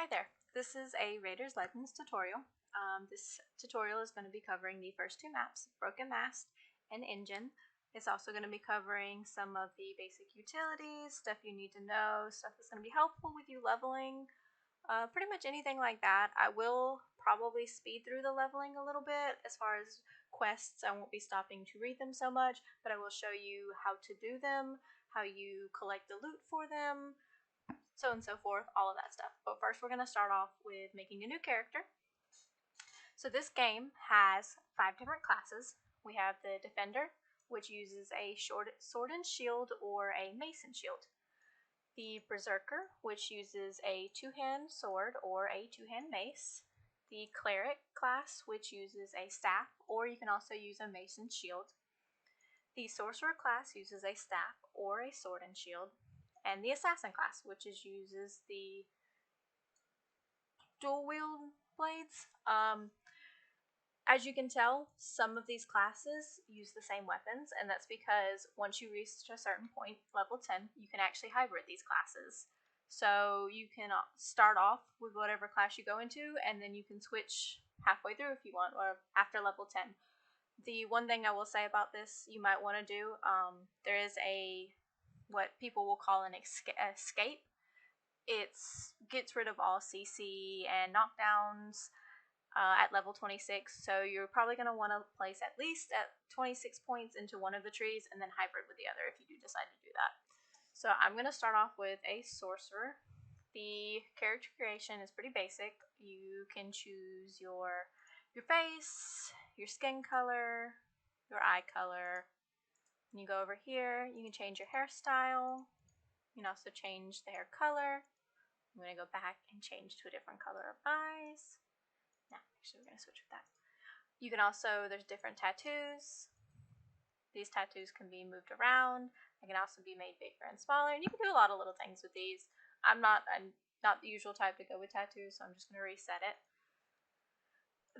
Hi there, this is a Raiderz Legends tutorial. This tutorial is going to be covering the first two maps, Broken Mast and Engine. It's also going to be covering some of the basic utilities, stuff you need to know, stuff that's going to be helpful with you leveling, pretty much anything like that. I will probably speed through the leveling a little bit. As far as quests, I won't be stopping to read them so much, but I will show you how to do them, how you collect the loot for them, so on and so forth, all of that stuff. But first we're going to start off with making a new character. So this game has 5 different classes. We have the Defender, which uses a sword and shield or a mace and shield. The Berserker, which uses a 2-hand sword or a 2-hand mace. The Cleric class, which uses a staff, or you can also use a mace and shield. The Sorcerer class uses a staff or a sword and shield. And the Assassin class, which uses the dual wield blades. As you can tell, some of these classes use the same weapons, and that's because once you reach a certain point, level 10, you can actually hybrid these classes. So you can start off with whatever class you go into, and then you can switch halfway through if you want, or after level 10. The one thing I will say about this you might want to do, there is what people will call an escape. It gets rid of all CC and knockdowns at level 26, so you're probably going to want to place at least at 26 points into one of the trees and then hybrid with the other if you do decide to do that. So I'm going to start off with a sorcerer. The character creation is pretty basic. You can choose your face, your skin color, your eye color. When you go over here, you can change your hairstyle. You can also change the hair color. I'm going to go back and change to a different color of eyes. Now, actually, we're going to switch with that. You can also, there's different tattoos. These tattoos can be moved around. They can also be made bigger and smaller. And you can do a lot of little things with these. I'm not the usual type to go with tattoos, so I'm just going to reset it.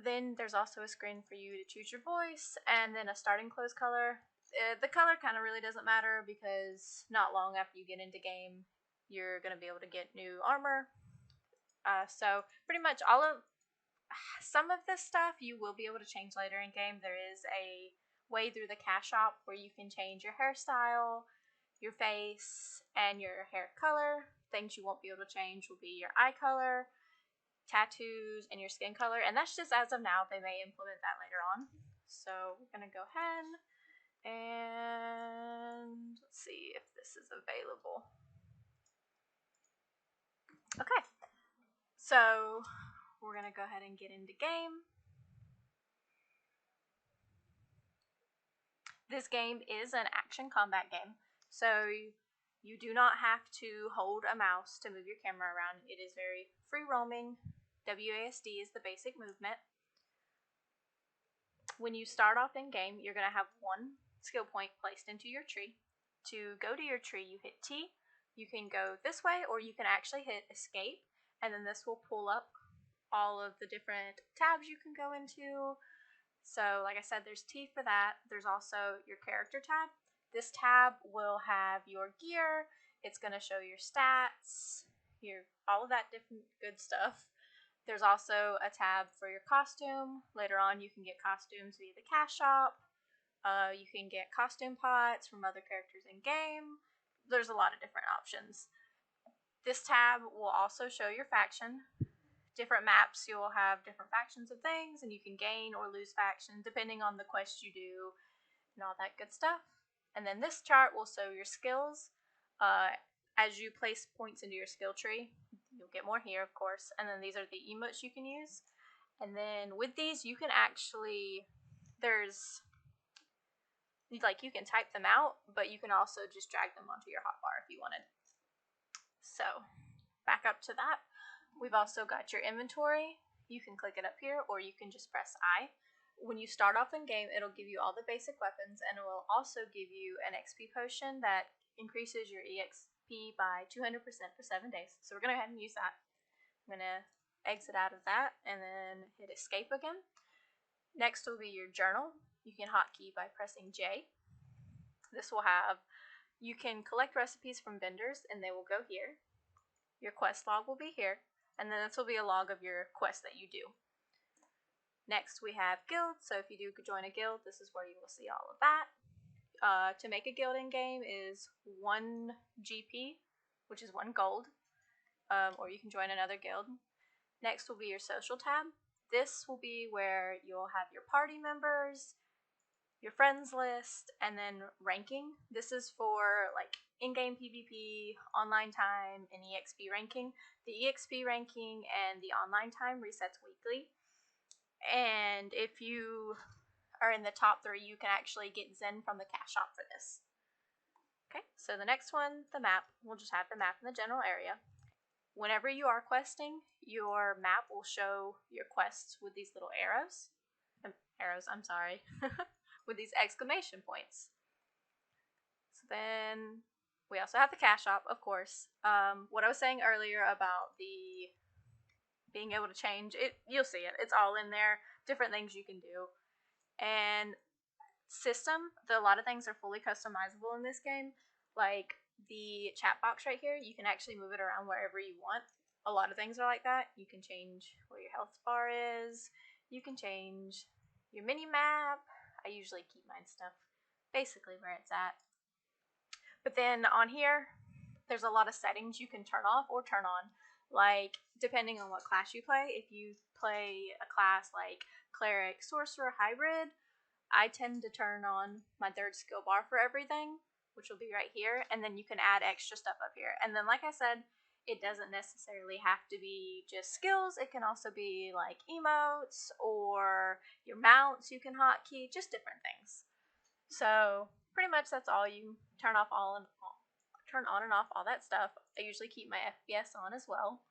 Then there's also a screen for you to choose your voice, and then a starting close color. The color kind of really doesn't matter because not long after you get into game, you're going to be able to get new armor. So pretty much some of this stuff you will be able to change later in game. There is a way through the cash shop where you can change your hairstyle, your face, and your hair color. Things you won't be able to change will be your eye color, tattoos, and your skin color, and that's just as of now. They may implement that later on. So we're going to go ahead and let's see if this is available. Okay, so we're going to go ahead and get into game. This game is an action combat game, so you do not have to hold a mouse to move your camera around. It is very free roaming. WASD is the basic movement. When you start off in game, you're going to have one skill point placed into your tree. To go to your tree, you hit T. You can go this way, or you can actually hit escape, and then this will pull up all of the different tabs you can go into. So like I said, there's T for that. There's also your character tab. This tab will have your gear. It's going to show your stats, all of that different good stuff. There's also a tab for your costume. Later on, you can get costumes via the cash shop. You can get costume pots from other characters in game. There's a lot of different options. This tab will also show your faction. Different maps, you'll have different factions of things, and you can gain or lose factions depending on the quest you do and all that good stuff. And then this chart will show your skills. As you place points into your skill tree, you'll get more here, of course. And then these are the emotes you can use. And then with these, you can actually, you can type them out, but you can also just drag them onto your hotbar if you wanted. So, back up to that. We've also got your inventory. You can click it up here, or you can just press I. When you start off in game, it'll give you all the basic weapons, and it will also give you an XP potion that increases your EXP by 200% for 7 days. So we're going to go ahead and use that. I'm going to exit out of that and then hit escape again. Next will be your journal. You can hotkey by pressing J. This will have, you can collect recipes from vendors, and they will go here. Your quest log will be here. and then this will be a log of your quest that you do. Next we have guilds, so if you do join a guild, this is where you will see all of that. To make a guild in game is 1 GP, which is 1 gold, or you can join another guild. Next will be your social tab. This will be where you'll have your party members, your friends list, and then ranking. This is for like in-game PvP, online time, and EXP ranking. The EXP ranking and the online time resets weekly. And if you are in the top 3, you can actually get Zen from the cash shop for this. Okay, so the next one, the map. We'll just have the map in the general area. Whenever you are questing, your map will show your quests with these little arrows. With these exclamation points. So then we also have the cash shop, of course. What I was saying earlier about the being able to change it, you'll see it. It's all in there. Different things you can do. And system, a lot of things are fully customizable in this game. Like the chat box right here, you can actually move it around wherever you want. A lot of things are like that. You can change where your health bar is. You can change your mini map. I usually keep mine stuff basically where it's at. But then on here, there's a lot of settings you can turn off or turn on. Like, depending on what class you play. If you play a class like Cleric, Sorcerer, Hybrid, I tend to turn on my 3rd skill bar for everything, which will be right here, and then you can add extra stuff up here. And then, like I said, it doesn't necessarily have to be just skills. It can also be like emotes or your mounts you can hotkey, just different things. So pretty much that's all. You turn on and off all that stuff. I usually keep my FPS on as well.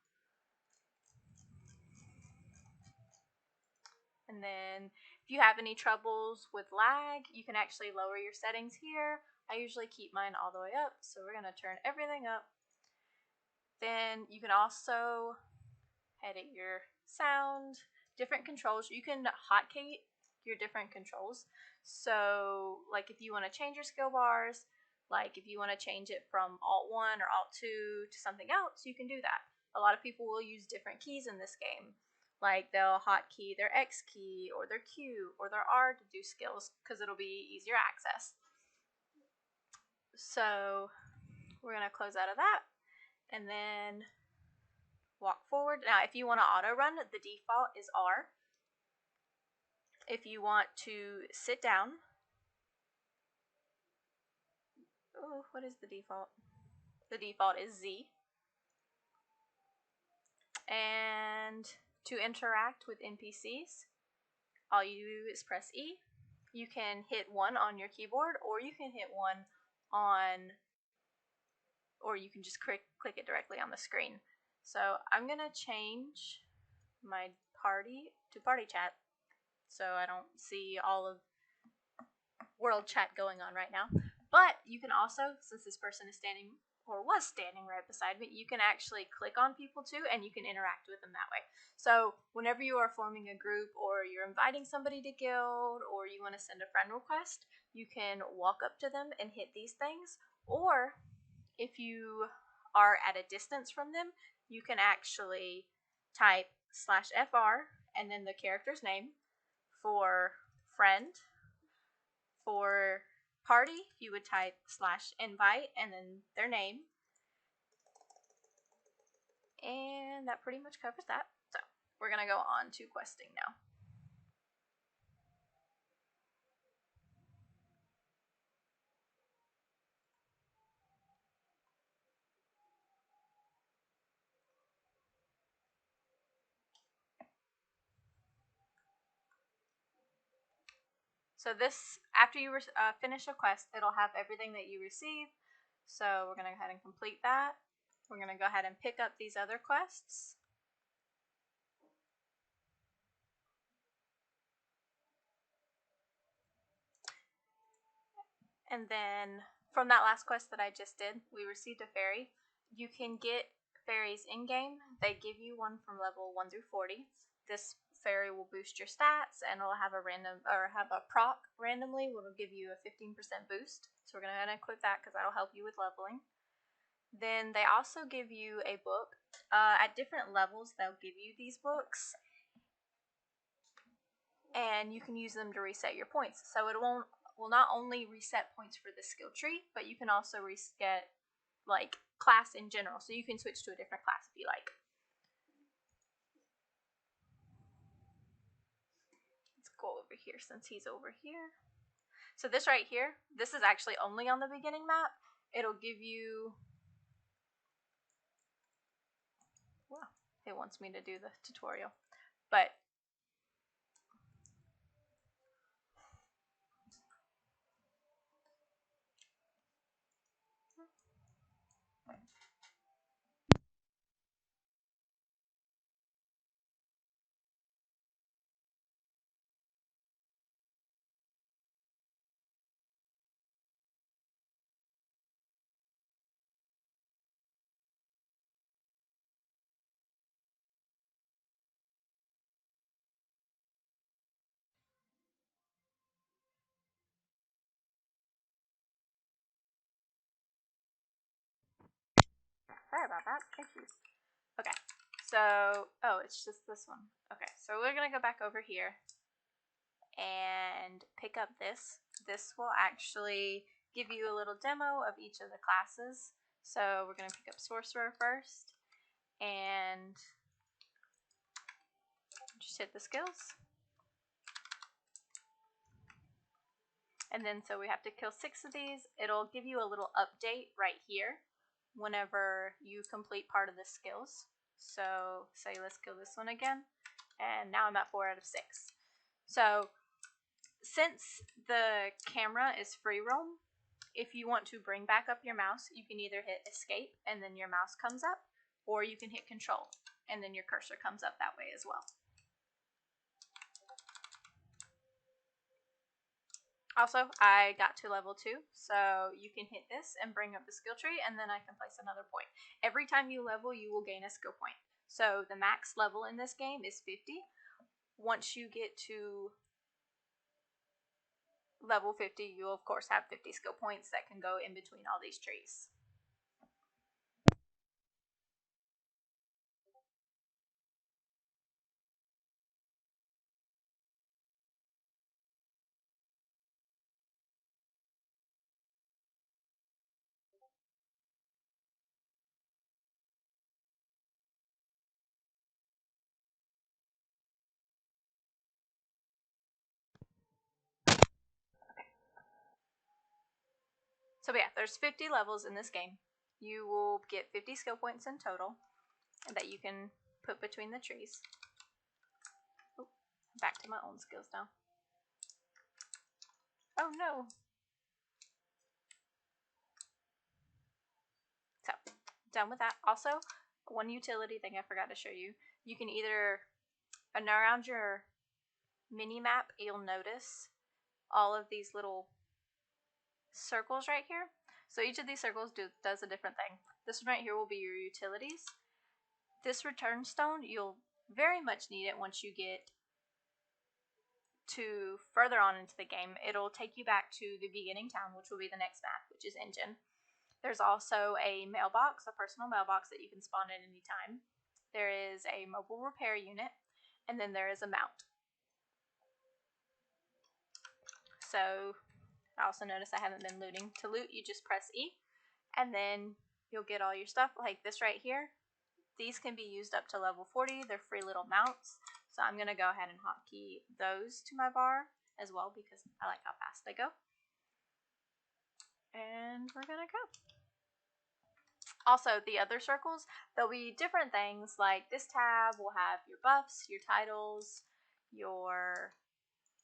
And then if you have any troubles with lag, you can actually lower your settings here. I usually keep mine all the way up, so we're going to turn everything up. Then you can also edit your sound, different controls. You can hotkey your different controls. So like if you want to change your skill bars, like if you want to change it from Alt 1 or Alt 2 to something else, you can do that. A lot of people will use different keys in this game. Like they'll hotkey their X key or their Q or their R to do skills because it'll be easier access. So we're going to close out of that and then walk forward. Now if you want to auto run, the default is R. If you want to sit down, oh, what is the default? The default is Z. And to interact with NPCs, all you do is press E. You can hit 1 on your keyboard, or you can hit 1 on, or you can just click it directly on the screen. So I'm going to change my party to party chat so I don't see all of world chat going on right now. But you can also, since this person is standing or was standing right beside me, you can actually click on people too and you can interact with them that way. So whenever you are forming a group or you're inviting somebody to guild or you want to send a friend request, you can walk up to them and hit these things. Or if you are at a distance from them, you can actually type /FR and then the character's name. For friend, for party, you would type /invite and then their name. And that pretty much covers that. So we're going to go on to questing now. So this, after you finish a quest, it'll have everything that you receive. So we're going to go ahead and complete that. We're going to go ahead and pick up these other quests. And then from that last quest that I just did, we received a fairy. You can get fairies in-game. They give you one from level 1 through 40. This fairy will boost your stats and it'll have a proc randomly, which will give you a 15% boost. So we're going to equip that because that'll help you with leveling. Then they also give you a book at different levels they'll give you these books, and you can use them to reset your points. So it will not only reset points for the skill tree, but you can also reset like class in general. So you can switch to a different class if you like. Let's go over here since he's over here. So this right here, this is actually only on the beginning map. It'll give you, well, it wants me to do the tutorial, but sorry about that. Thank you. Okay, so, oh, it's just this one. Okay, so we're gonna go back over here and pick up this. This will actually give you a little demo of each of the classes. So we're gonna pick up Sorcerer first, and just hit the skills. And then so we have to kill 6 of these. It'll give you a little update right here whenever you complete part of the skills. So say let's kill this one again, and now I'm at 4 out of 6. So since the camera is free roam, if you want to bring back up your mouse, you can either hit escape and then your mouse comes up, or you can hit control and then your cursor comes up that way as well. Also, I got to level 2, so you can hit this and bring up the skill tree, and then I can place another point. Every time you level, you will gain a skill point. So the max level in this game is 50. Once you get to level 50, you'll of course have 50 skill points that can go in between all these trees. So yeah, there's 50 levels in this game. You will get 50 skill points in total that you can put between the trees. Oh, back to my own skills now. Oh no. So, done with that. Also, one utility thing I forgot to show you. You can either, around your mini map, you'll notice all of these little circles right here. So each of these circles does a different thing. This one right here will be your utilities. This return stone, you'll very much need it once you get to further on into the game. It'll take you back to the beginning town, which will be the next map, which is Engine. There's also a mailbox, a personal mailbox that you can spawn at any time. There is a mobile repair unit, and then there is a mount. So I also notice I haven't been looting. To loot, you just press E, and then you'll get all your stuff like this right here. These can be used up to level 40. They're free little mounts. So I'm going to go ahead and hotkey those to my bar as well because I like how fast they go. And we're going to go. Also, the other circles, there'll be different things, like this tab will have your buffs, your titles, your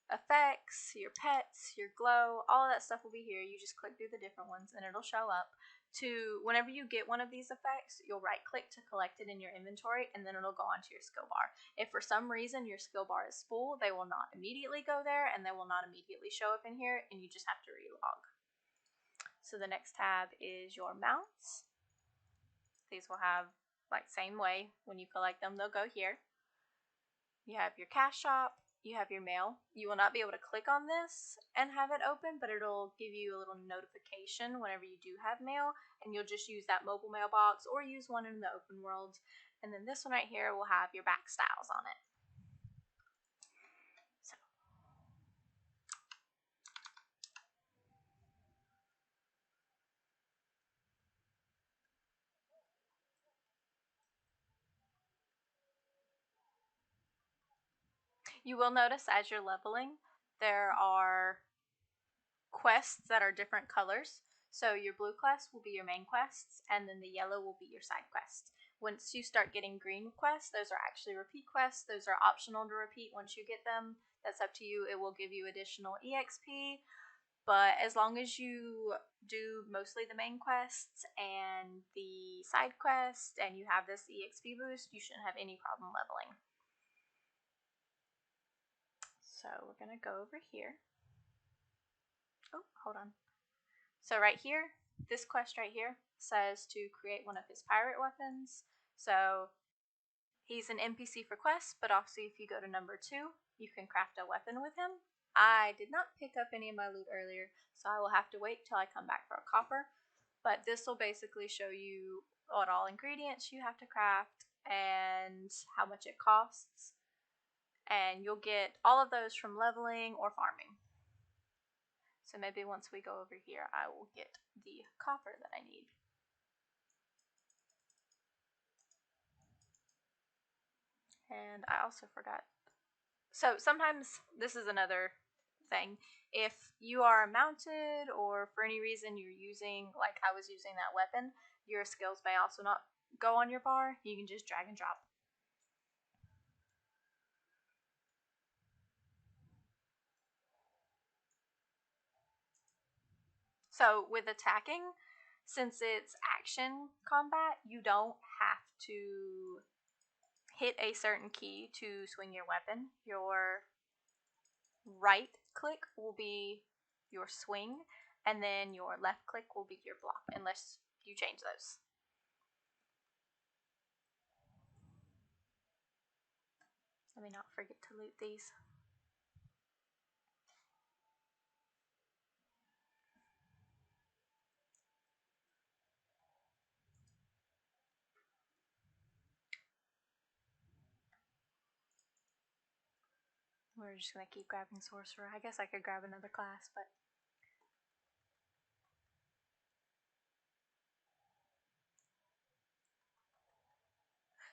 effects, your pets, your glow, all of that stuff will be here. You just click through the different ones and it'll show up. To whenever you get one of these effects, you'll right click to collect it in your inventory, and then it'll go onto your skill bar. If for some reason your skill bar is full, they will not immediately go there and they will not immediately show up in here, and you just have to relog. So the next tab is your mounts. These will have, like, same way, when you collect them, they'll go here. You have your cash shop, you have your mail. You will not be able to click on this and have it open, but it'll give you a little notification whenever you do have mail, and you'll just use that mobile mailbox or use one in the open world. And then this one right here will have your backstyles on it. So you will notice as you're leveling, there are quests that are different colors. So your blue quest will be your main quests, and then the yellow will be your side quests. Once you start getting green quests, those are actually repeat quests. Those are optional to repeat once you get them. That's up to you. It will give you additional EXP, but as long as you do mostly the main quests and the side quests and you have this EXP boost, you shouldn't have any problem leveling. So we're going to go over here. Oh, hold on. So right here, this quest right here says to create one of his pirate weapons. So he's an NPC for quests, but also if you go to number 2, you can craft a weapon with him. I did not pick up any of my loot earlier, so I will have to wait till I come back for a copper. But this will basically show you what all ingredients you have to craft and how much it costs. And you'll get all of those from leveling or farming. So maybe once we go over here, I will get the copper that I need. And I also forgot. So sometimes this is another thing. If you are mounted or for any reason you're using, like I was using that weapon, your skills may also not go on your bar. You can just drag and drop. So with attacking, since it's action combat, you don't have to hit a certain key to swing your weapon. Your right click will be your swing, and then your left click will be your block, unless you change those. Let me not forget to loot these. We're just going to keep grabbing sorcerer. I guess I could grab another class, but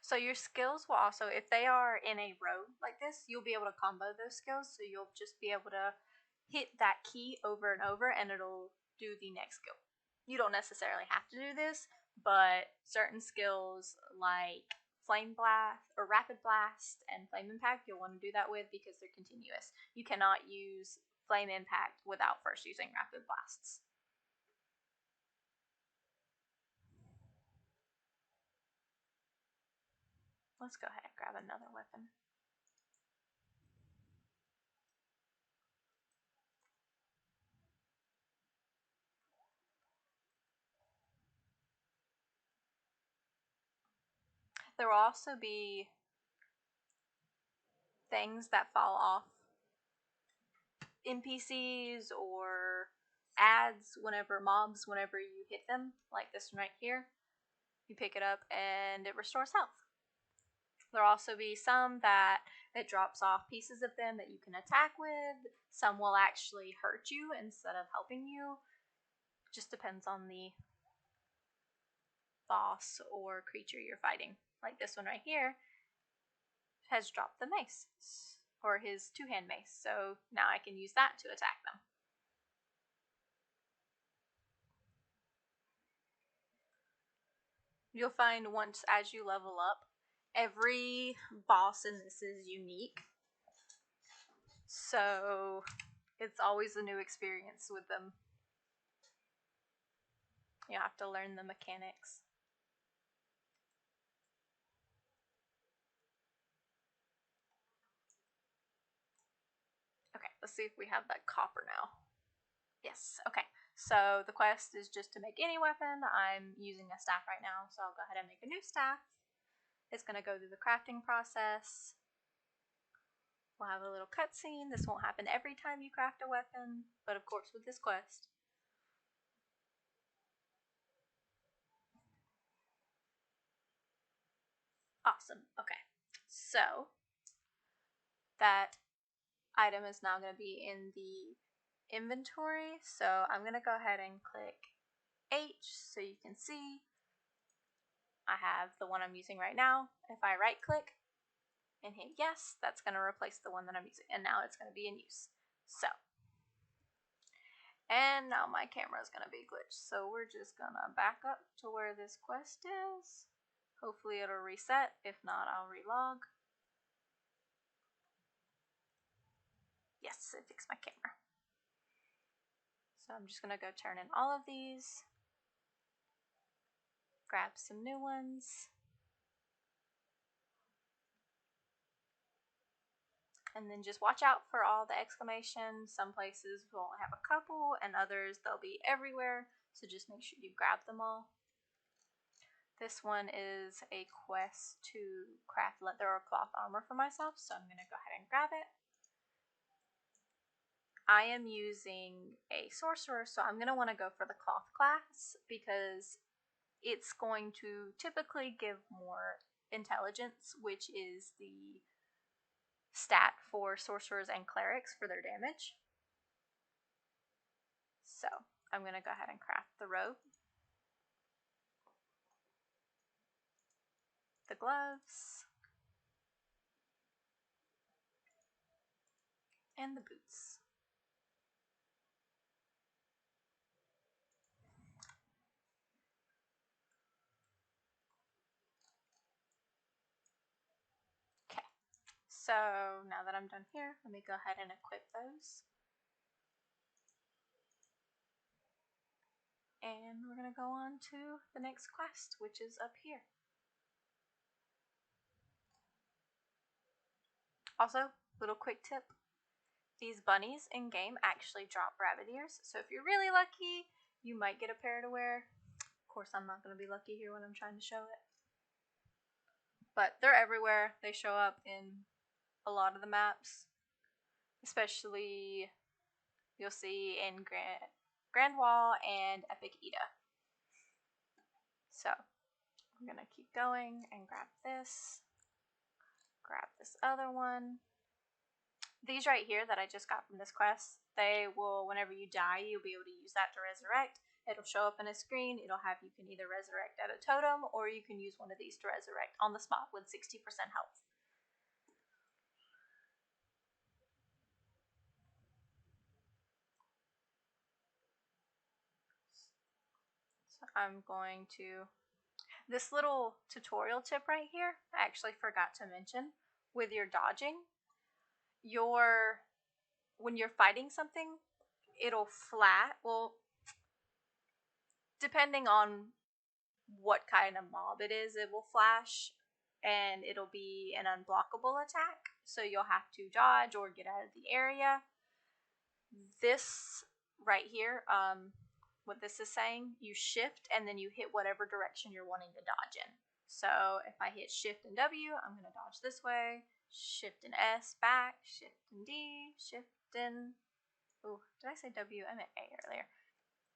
so your skills will also, if they are in a row like this, you'll be able to combo those skills. So you'll just be able to hit that key over and over and it'll do the next skill. You don't necessarily have to do this, but certain skills like flame blast or rapid blast and flame impact, you'll want to do that with because they're continuous. You cannot use flame impact without first using rapid blasts. Let's go ahead and grab another weapon. There will also be things that fall off NPCs or ads whenever you hit them, like this one right here. You pick it up and it restores health. There'll also be some that it drops off pieces of them that you can attack with. Some will actually hurt you instead of helping you. Just depends on the boss or creature you're fighting. Like this one right here has dropped the mace, or his two-hand mace, so now I can use that to attack them. You'll find once as you level up, every boss in this is unique, so it's always a new experience with them. You have to learn the mechanics. Okay, let's see if we have that copper now. Yes, okay. So the quest is just to make any weapon. I'm using a staff right now, so I'll go ahead and make a new staff. It's going to go through the crafting process. We'll have a little cutscene. This won't happen every time you craft a weapon, but of course with this quest. Awesome. Okay. So that item is now going to be in the inventory. So I'm going to go ahead and click H so you can see I have the one I'm using right now. If I right click and hit yes, that's going to replace the one that I'm using, and now it's going to be in use. So, and now my camera is going to be glitched, so we're just going to back up to where this quest is. Hopefully it'll reset. If not, I'll relog. Yes, it fixed my camera. So I'm just going to go turn in all of these, grab some new ones, and then just watch out for all the exclamations. Some places will only have a couple, and others they'll be everywhere, so just make sure you grab them all. This one is a quest to craft leather or cloth armor for myself, so I'm going to go ahead and grab it. I am using a sorcerer, so I'm going to want to go for the cloth class because it's going to typically give more intelligence, which is the stat for sorcerers and clerics for their damage. So I'm going to go ahead and craft the robe, the gloves, and the boots. Okay, so now that I'm done here, let me go ahead and equip those. And we're going to go on to the next quest, which is up here. Also, little quick tip. These bunnies in game actually drop rabbit ears, so if you're really lucky, you might get a pair to wear. Of course, I'm not going to be lucky here when I'm trying to show it. But they're everywhere. They show up in a lot of the maps, especially you'll see in Grand Wall and Epic Eda. So I'm going to keep going and grab this other one. These right here that I just got from this quest, they will, whenever you die, you'll be able to use that to resurrect. It'll show up in a screen. It'll have you can either resurrect at a totem or you can use one of these to resurrect on the spot with 60% health. So I'm going to, this little tutorial tip right here, I actually forgot to mention, with your dodging, when you're fighting something, it'll well, depending on what kind of mob it is, it will flash and it'll be an unblockable attack, so you'll have to dodge or get out of the area. This right here, what this is saying, you shift and then you hit whatever direction you're wanting to dodge in. So if I hit shift and W, I'm going to dodge this way, shift and S back, shift and D, shift and, oh, did I say W? I meant A earlier.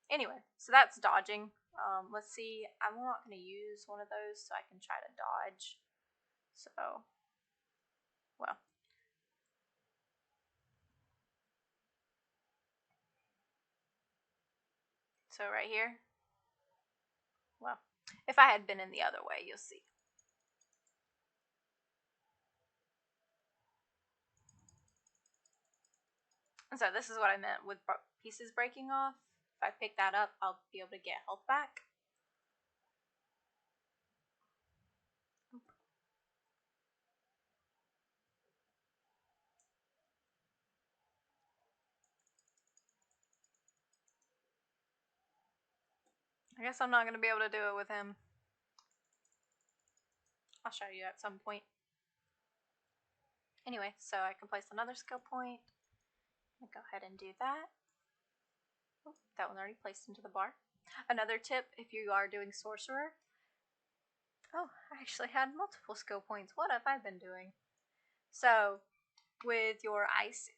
Anyway, so that's dodging. Let's see, I'm not going to use one of those so I can try to dodge. So, well. So right here, well, if I had been in the other way, you'll see. And so this is what I meant with pieces breaking off. If I pick that up, I'll be able to get health back. I guess I'm not going to be able to do it with him. I'll show you at some point. Anyway, so I can place another skill point. I'll go ahead and do that. Oh, that one already placed into the bar. Another tip, if you are doing sorcerer. Oh, I actually had multiple skill points. What have I been doing? So, with your ice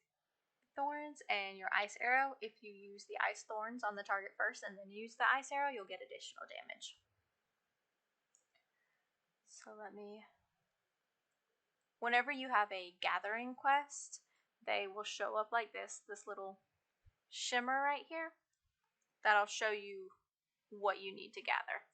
thorns and your ice arrow, if you use the ice thorns on the target first and then use the ice arrow, you'll get additional damage. So whenever you have a gathering quest, they will show up like this little shimmer right here. That'll show you what you need to gather.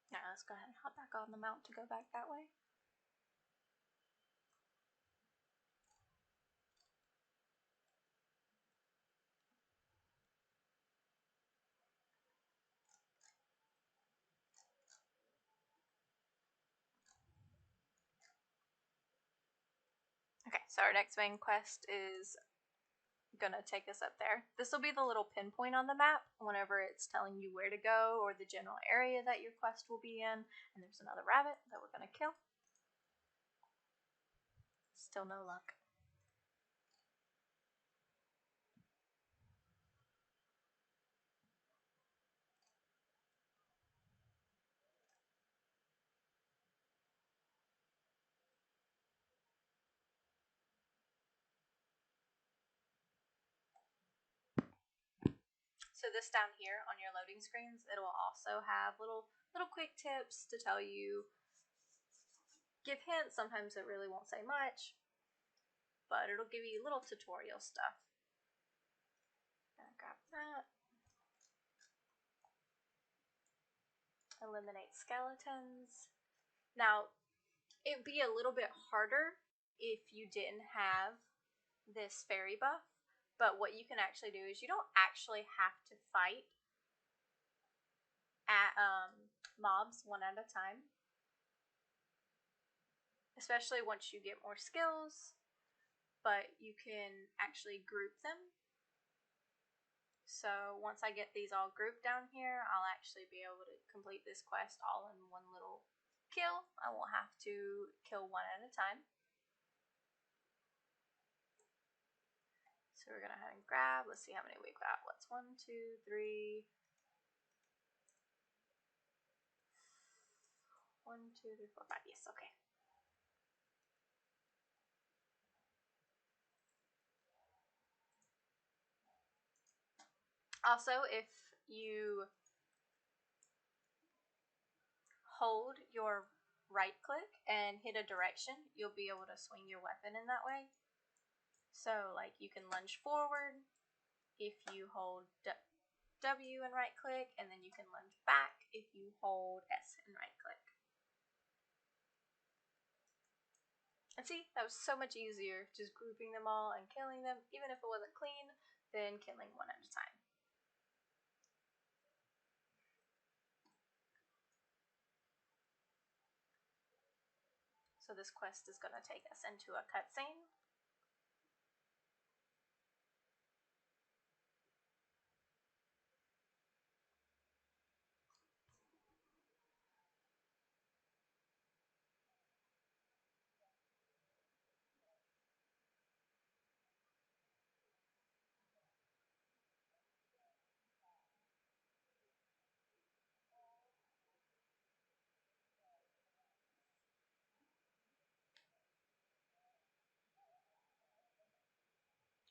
Now let's go ahead and hop back on the mount to go back that way. Okay, so our next main quest is gonna take us up there. This will be the little pinpoint on the map whenever it's telling you where to go or the general area that your quest will be in. And there's another rabbit that we're gonna kill. Still no luck. So this down here on your loading screens, it will also have little quick tips to tell you, give hints. Sometimes it really won't say much, but it'll give you little tutorial stuff. Gonna grab that. Eliminate skeletons. Now, it'd be a little bit harder if you didn't have this fairy buff, but what you can actually do is you don't actually have to fight at mobs one at a time, especially once you get more skills, but you can actually group them. So once I get these all grouped down here, I'll actually be able to complete this quest all in one little kill. I won't have to kill one at a time. So we're gonna go ahead and grab, let's see how many we've got. What's 1, 2, 3, 1, 2, 3, 4, 5. Yes, okay. Also, if you hold your right click and hit a direction, you'll be able to swing your weapon in that way. So like you can lunge forward if you hold W and right click, and then you can lunge back if you hold S and right click. And see, that was so much easier just grouping them all and killing them, even if it wasn't clean, than killing one at a time. So this quest is going to take us into a cutscene.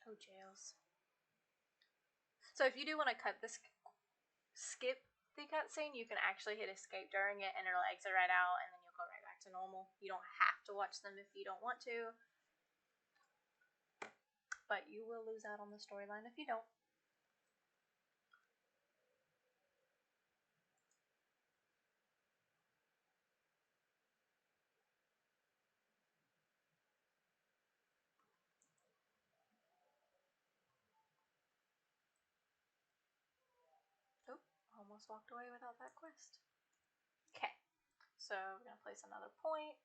Oh, jails. So if you do want to skip the cutscene, you can actually hit escape during it and it'll exit right out and then you'll go right back to normal. You don't have to watch them if you don't want to, but you will lose out on the storyline if you don't. Oh, almost walked away without that quest. Okay, so we're going to place another point.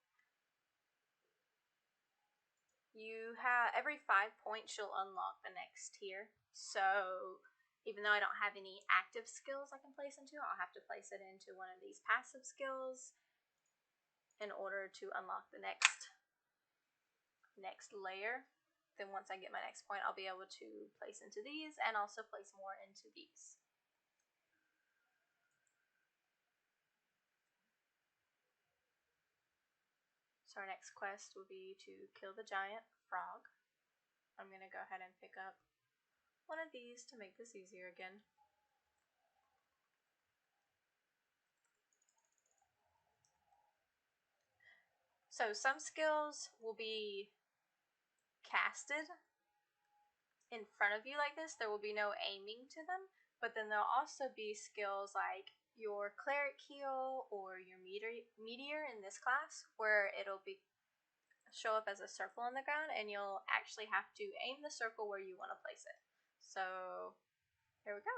You have every 5 points you'll unlock the next tier. So even though I don't have any active skills I can place into, I'll have to place it into one of these passive skills in order to unlock the next layer. Then once I get my next point, I'll be able to place into these and also place more into these. So our next quest will be to kill the giant frog. I'm going to go ahead and pick up one of these to make this easier again. So some skills will be casted in front of you like this. There will be no aiming to them, but then there'll also be skills like your cleric heal or your meteor in this class, where it'll be show up as a circle on the ground, and you'll actually have to aim the circle where you want to place it. So here we go.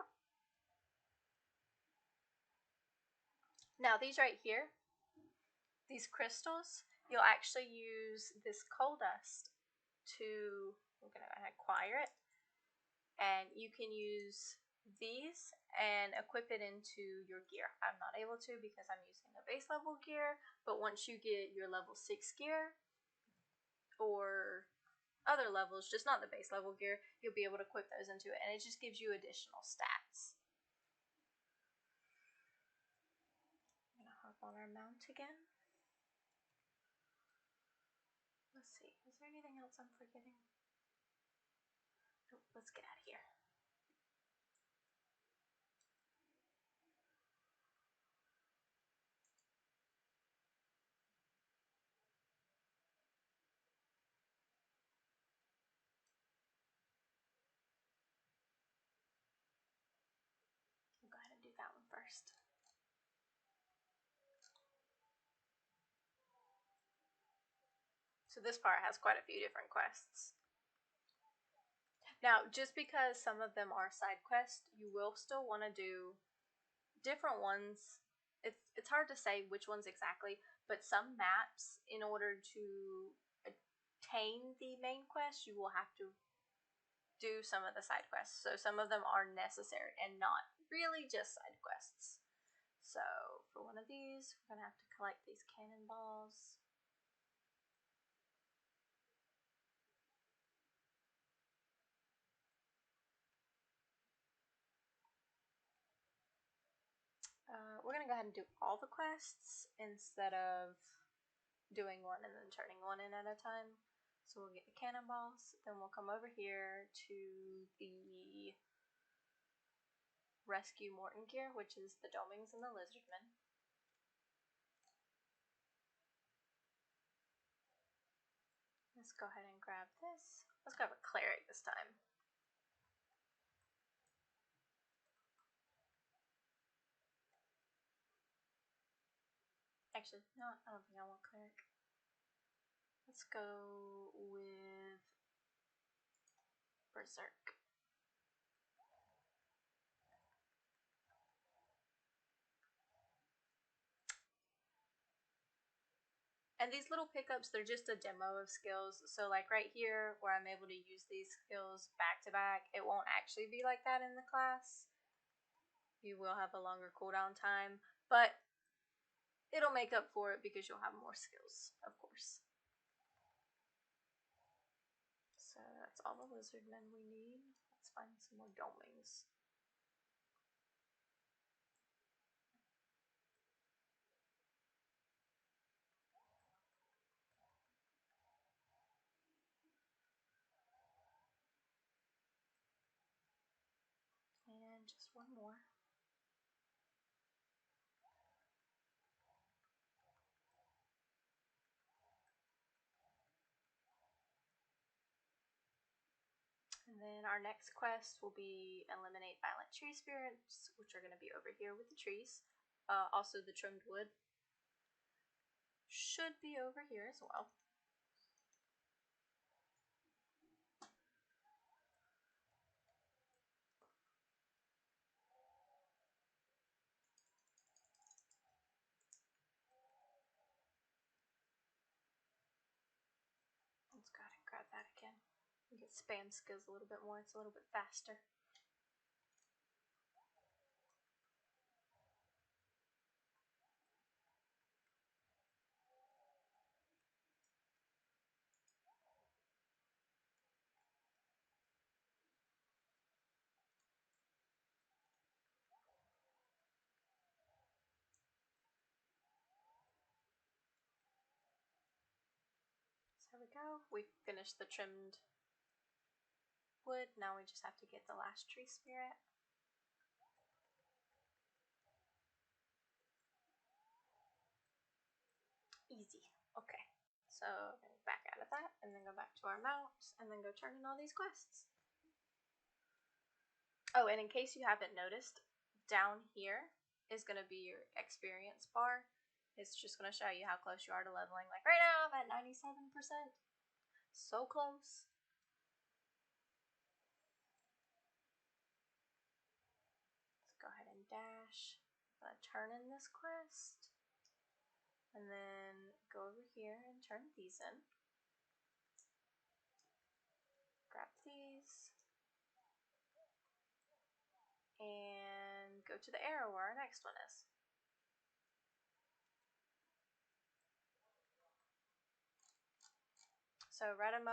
Now these right here, these crystals, you'll actually use this coal dust to, we're going to acquire it, and you can use these and equip it into your gear. I'm not able to because I'm using a base level gear, but once you get your level 6 gear or other levels, just not the base level gear, you'll be able to equip those into it, and it just gives you additional stats. I'm going to hop on our mount again. Let's see, is there anything else I'm forgetting? Nope, let's get out of here. I'll go ahead and do that one first. So this part has quite a few different quests. Now, just because some of them are side quests, you will still want to do different ones. It's hard to say which ones exactly, but some maps, in order to attain the main quest, you will have to do some of the side quests. So some of them are necessary and not really just side quests. So for one of these, we're going to have to collect these cannonballs. We're going to go ahead and do all the quests instead of doing one and then turning one in at a time. So we'll get the cannonballs, then we'll come over here to the rescue Morton gear, which is the domings and the lizardmen. Let's go ahead and grab this. Let's grab a cleric this time. Actually, no, I don't think I want cleric. Let's go with berserk. And these little pickups, they're just a demo of skills. So like right here, where I'm able to use these skills back to back, it won't actually be like that in the class. You will have a longer cooldown time, but it'll make up for it because you'll have more skills, of course. So that's all the lizardmen we need. Let's find some more domings. And just one more. And then our next quest will be eliminate violent tree spirits, which are going to be over here with the trees. Also the trimmed wood should be over here as well. Let's go ahead and grab that again. We get spam skills a little bit more, it's a little bit faster. go. We finished the trimmed wood. Now we just have to get the last tree spirit. Easy. Okay. So back out of that and then go back to our mounts and then go turn in all these quests. Oh, and in case you haven't noticed, down here is going to be your experience bar. It's just going to show you how close you are to leveling. Like right now I'm at 97%. So close. Let's go ahead and dash. I'm going to turn in this quest. And then go over here and turn these in. Grab these. And go to the arrow where our next one is. So Raiderz,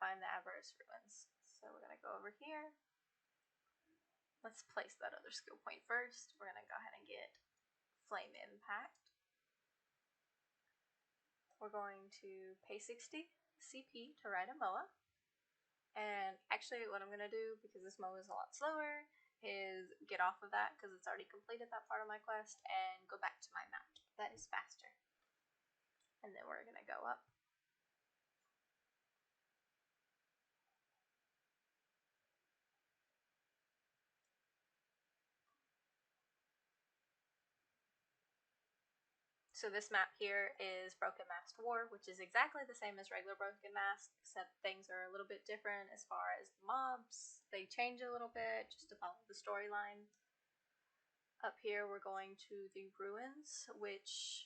find the Avarice Ruins. So we're going to go over here. Let's place that other skill point first. We're going to go ahead and get Flame Impact. We're going to pay 60 CP to ride a moa. And actually what I'm going to do, because this moa is a lot slower, is get off of that because it's already completed that part of my quest and go back to my mount. That is faster. And then we're going to go up. So this map here is Broken Mast War, which is exactly the same as regular Broken Mast, except things are a little bit different as far as the mobs. They change a little bit just to follow the storyline. Up here we're going to the ruins, which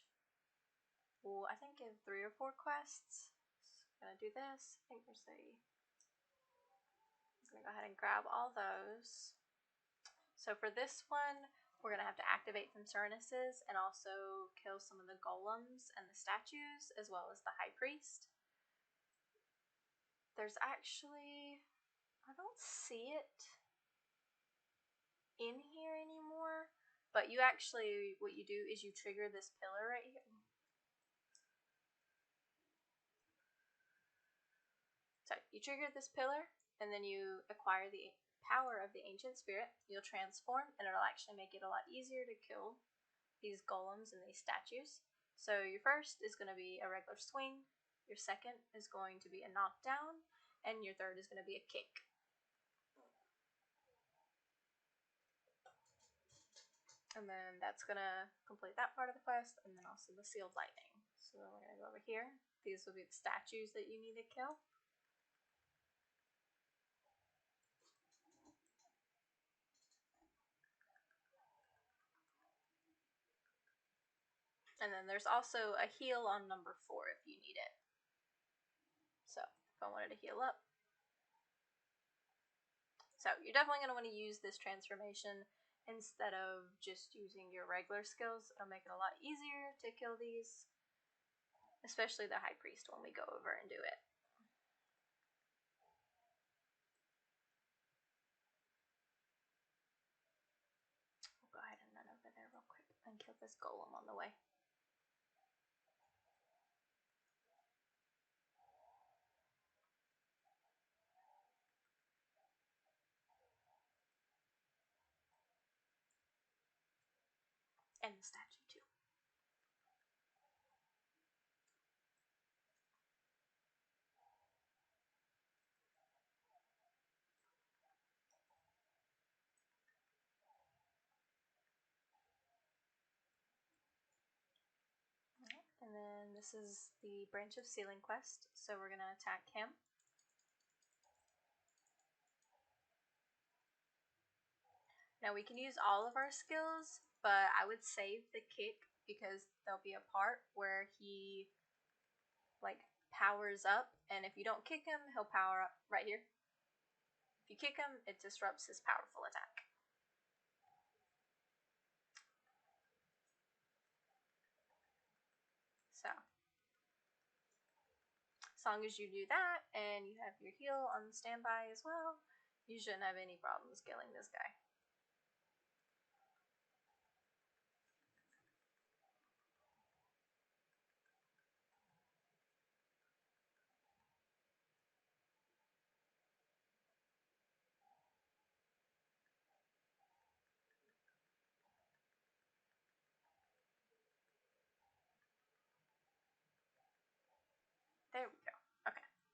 will I think give 3 or 4 quests. So I'm gonna do this. I think there's I'm gonna go ahead and grab all those. So for this one, we're going to have to activate some Cernuses and also kill some of the golems and the statues, as well as the high priest. There's actually, I don't see it in here anymore, but you actually, what you do is you trigger this pillar right here. So you trigger this pillar, and then you acquire the power of the ancient spirit. You'll transform, and it'll actually make it a lot easier to kill these golems and these statues. So your first is going to be a regular swing, your second is going to be a knockdown, and your third is going to be a kick. And then that's going to complete that part of the quest, and then also the sealed lightning. So we're going to go over here. These will be the statues that you need to kill. And then there's also a heal on number 4 if you need it. So if I wanted to heal up. So you're definitely going to want to use this transformation instead of just using your regular skills. It'll make it a lot easier to kill these, especially the high priest when we go over and do it. We'll go ahead and run over there real quick and kill this golem on the way. And the statue too. And then this is the Branch of Sealing quest, so we're going to attack him. Now we can use all of our skills, but I would save the kick because there'll be a part where he like powers up, and if you don't kick him, he'll power up right here. If you kick him, it disrupts his powerful attack. So as long as you do that and you have your heal on standby as well, you shouldn't have any problems killing this guy.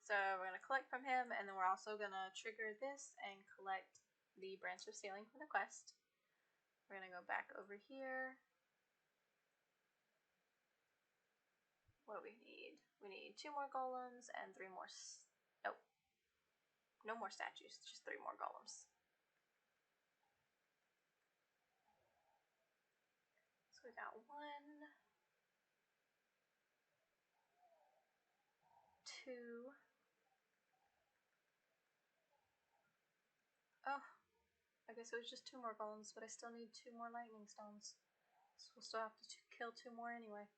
So we're going to collect from him, and then we're also going to trigger this and collect the branch of sealing for the quest. We're going to go back over here. What do we need? We need 2 more golems and 3 more. Nope. No more statues, just 3 more golems. So we got 1, 2. Oh, I guess it was just 2 more golems, but I still need 2 more lightning stones. So we'll still have to kill 2 more anyway.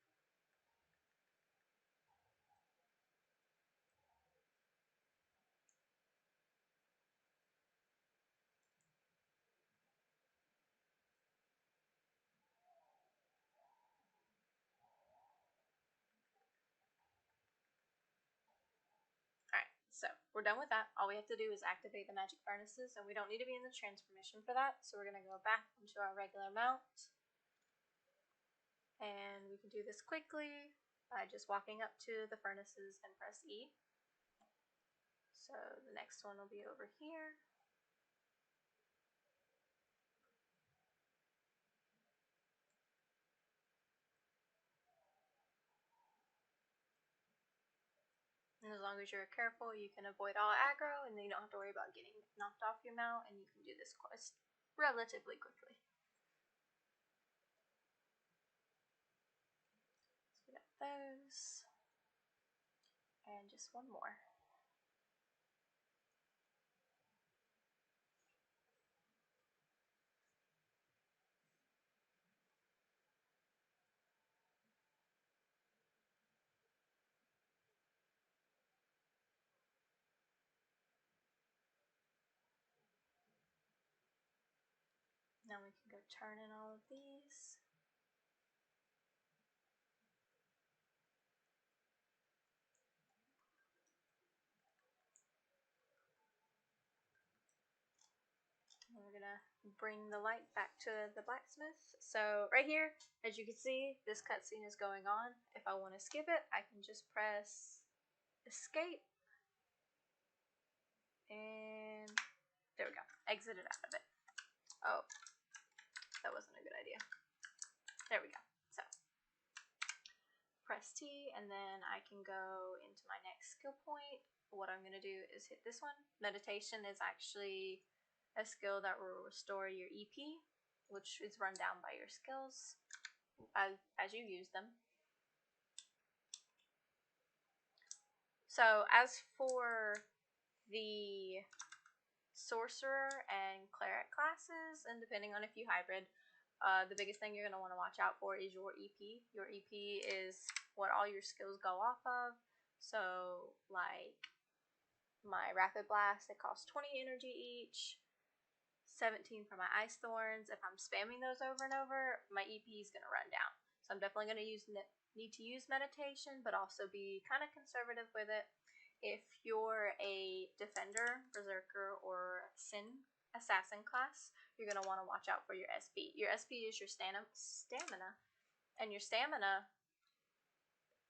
Alright, so we're done with that. All we have to do is activate the magic furnaces, and we don't need to be in the transformation for that. So we're going to go back into our regular mount. And we can do this quickly by just walking up to the furnaces and press E. So the next one will be over here. And as long as you're careful, you can avoid all aggro, and then you don't have to worry about getting knocked off your mount, and you can do this quest relatively quickly. So we got those, and just 1 more. Now we can go turn in all of these. And we're gonna bring the light back to the blacksmith. So right here, as you can see, this cutscene is going on. If I want to skip it, I can just press escape. And there we go. Exited out of it. Oh, that wasn't a good idea. There we go. So press T, and then I can go into my next skill point. What I'm going to do is hit this one. Meditation is actually a skill that will restore your EP, which is run down by your skills as you use them. So as for the sorcerer and cleric classes, and depending on if you hybrid, the biggest thing you're going to want to watch out for is your EP. Your EP is what all your skills go off of. So like my rapid blast, it costs 20 energy each, 17 for my ice thorns. If I'm spamming those over and over, my EP is going to run down. So I'm definitely going to need to use meditation, but also be kind of conservative with it. If you're a defender, berserker, or sin assassin class, you're going to want to watch out for your SP. Your SP is your stamina, and your stamina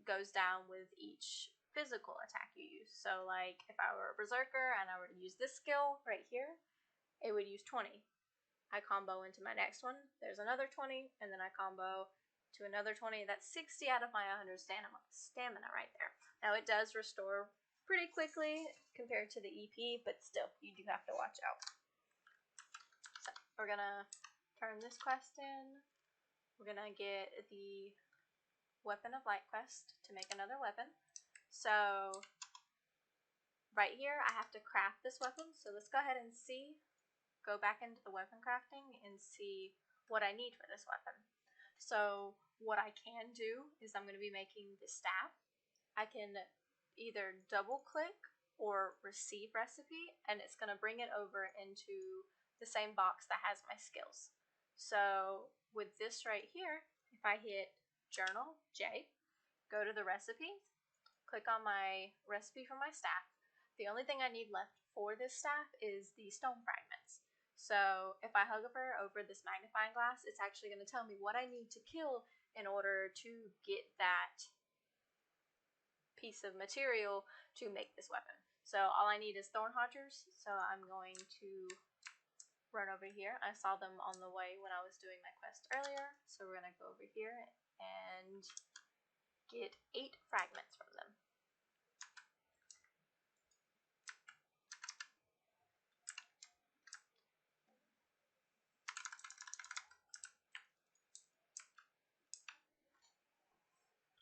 goes down with each physical attack you use. So like if I were a berserker and I were to use this skill right here, it would use 20. I combo into my next one, there's another 20, and then I combo to another 20. That's 60 out of my 100 stamina right there. Now it does restore pretty quickly compared to the EP, but still, you do have to watch out. So we're gonna turn this quest in. We're gonna get the Weapon of Light quest to make another weapon. So right here, I have to craft this weapon. So let's go ahead and go back into the weapon crafting and see what I need for this weapon. So what I can do is I'm going to be making the staff. I can either double click or receive recipe, and it's going to bring it over into the same box that has my skills. So with this right here, if I hit journal J, go to the recipe, click on my recipe for my staff. The only thing I need left for this staff is the stone fragments. So if I hover over this magnifying glass, it's actually going to tell me what I need to kill in order to get that piece of material to make this weapon. So all I need is thorn hodgers, so I'm going to run over here. I saw them on the way when I was doing my quest earlier, so we're going to go over here and get 8 fragments from them.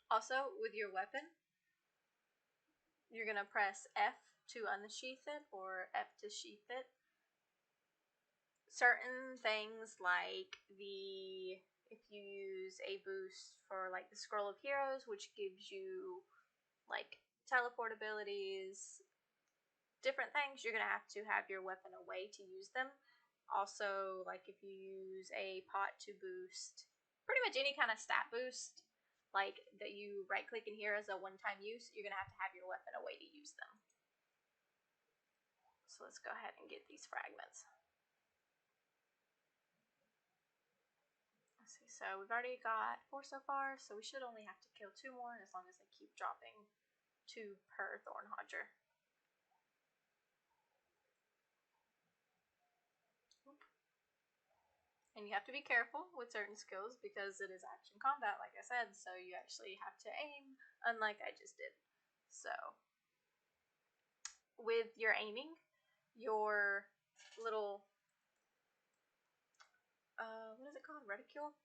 Also, with your weapon, you're going to press F to unsheath it or F to sheath it. Certain things like if you use a boost for like the Scroll of Heroes, which gives you like teleport abilities, different things, you're going to have your weapon away to use them. Also, like if you use a pot to boost pretty much any kind of stat boost, like that you right click in here as a one-time use, you're going to have your weapon away to use them. So let's go ahead and get these fragments. Let's see, so we've already got 4 so far, so we should only have to kill 2 more as long as they keep dropping 2 per thorn hodger. And you have to be careful with certain skills because it is action combat, like I said, so you actually have to aim, unlike I just did. So, with your aiming, your little, what is it called, reticule,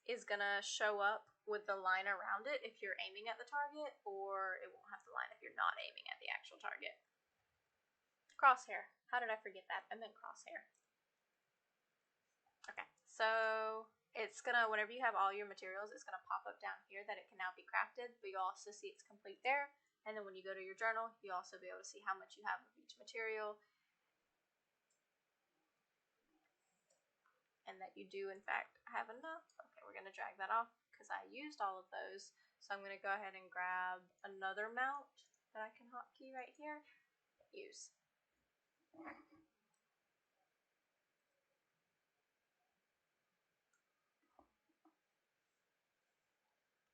is gonna show up with the line around it if you're aiming at the target, or it won't have the line if you're not aiming at the actual target. Crosshair. How did I forget that? I meant crosshair. Okay, so it's gonna, whenever you have all your materials, it's gonna pop up down here that it can now be crafted, but you'll also see it's complete there. And then when you go to your journal, you'll also be able to see how much you have of each material, and that you do in fact have enough. Okay, we're gonna drag that off because I used all of those. So I'm gonna go ahead and grab another mount that I can hotkey right here. Use.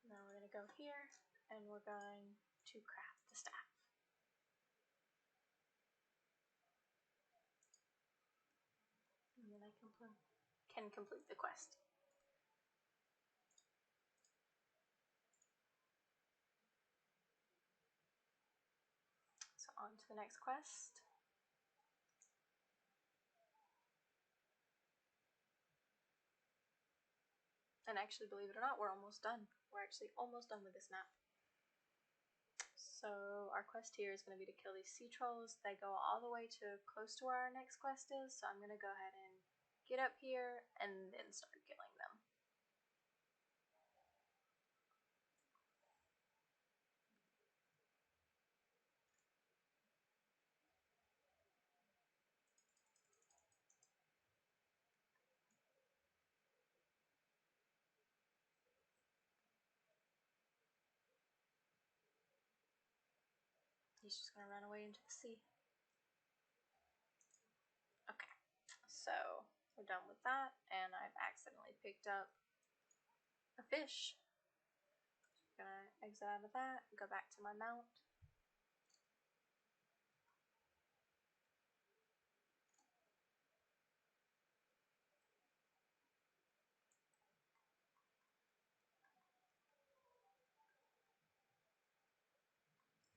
Now we're going to go here and we're going to craft the staff. And then I can complete the quest. So on to the next quest. And actually, believe it or not, we're almost done. We're actually almost done with this map. So our quest here is going to be to kill these sea trolls. They go all the way to close to where our next quest is. So I'm going to go ahead and get up here and then start killing them. He's just going to run away into the sea. Okay, so we're done with that, and I've accidentally picked up a fish. I'm gonna exit out of that, go back to my mount.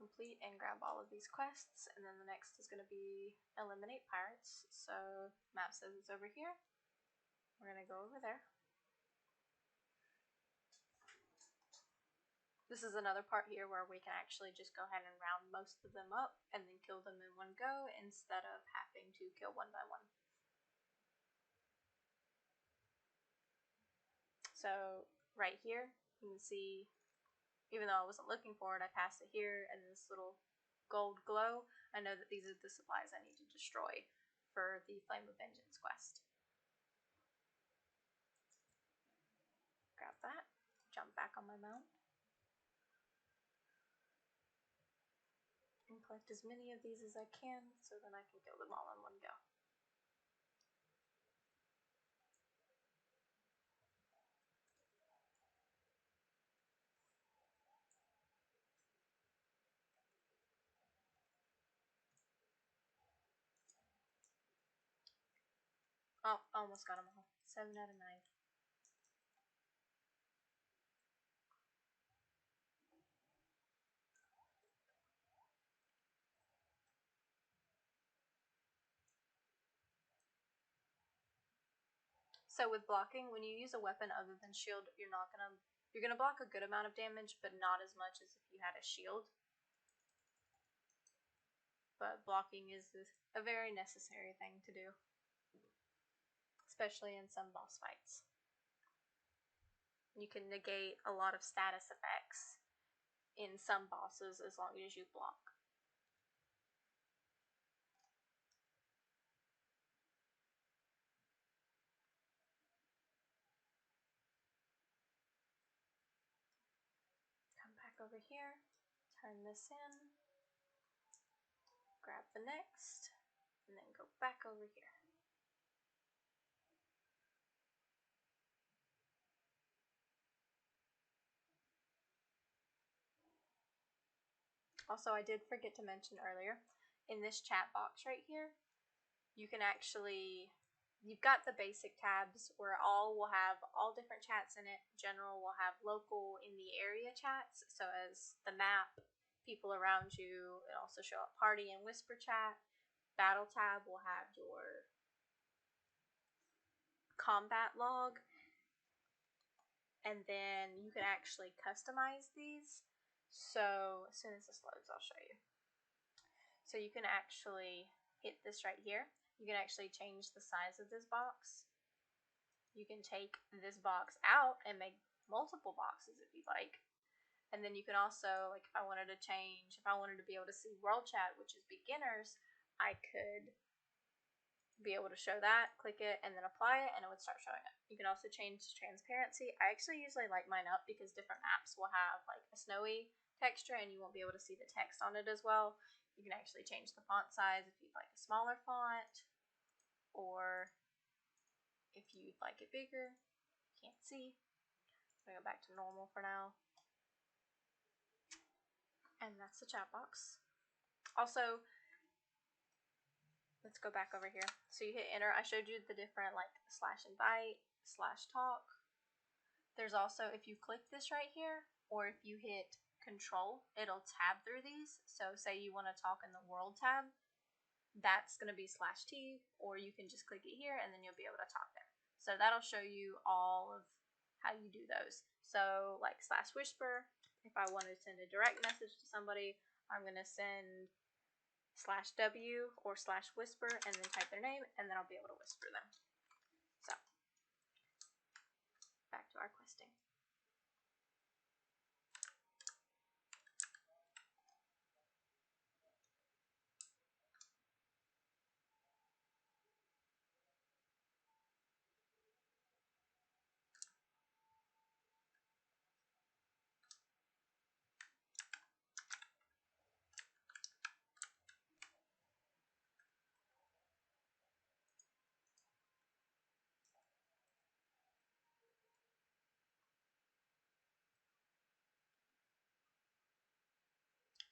Complete and grab all of these quests, and then the next is going to be eliminate pirates. So map says it's over here. We're going to go over there. This is another part here where we can actually just go ahead and round most of them up and then kill them in one go instead of having to kill one by one. So right here you can see, even though I wasn't looking for it, I passed it here, and this little gold glow, I know that these are the supplies I need to destroy for the Flame of Vengeance quest. Grab that, jump back on my mount, and collect as many of these as I can so then I can kill them all in one go. Oh, almost got them all. 7 out of 9. So with blocking, when you use a weapon other than shield, you're gonna block a good amount of damage, but not as much as if you had a shield. But blocking is a very necessary thing to do, especially in some boss fights. You can negate a lot of status effects in some bosses as long as you block. Come back over here, turn this in, grab the next, and then go back over here. Also, I did forget to mention earlier, in this chat box right here, you can actually, you've got the basic tabs where all will have all different chats in it. General will have local in the area chats, so as the map, people around you, it also show up party and whisper chat. Battle tab will have your combat log, and then you can actually customize these. So as soon as this loads, I'll show you. So you can actually hit this right here. You can actually change the size of this box. You can take this box out and make multiple boxes if you'd like. And then you can also, like if I wanted to change, if I wanted to be able to see world chat, which is beginners, I could be able to show that, click it, and then apply it, and it would start showing up. You can also change transparency. I actually usually light mine up because different maps will have like a snowy texture and you won't be able to see the text on it as well. You can actually change the font size if you'd like a smaller font, or if you'd like it bigger. You can't see. I'm gonna go back to normal for now. And that's the chat box. Also, let's go back over here. So you hit enter. I showed you the different like /invite, /talk. There's also, if you click this right here, or if you hit control, it'll tab through these. So say you want to talk in the world tab, that's going to be /t, or you can just click it here and then you'll be able to talk there. So that'll show you all of how you do those. So like /whisper, if I want to send a direct message to somebody, I'm going to send /w or /whisper and then type their name, and then I'll be able to whisper them. So back to our questing.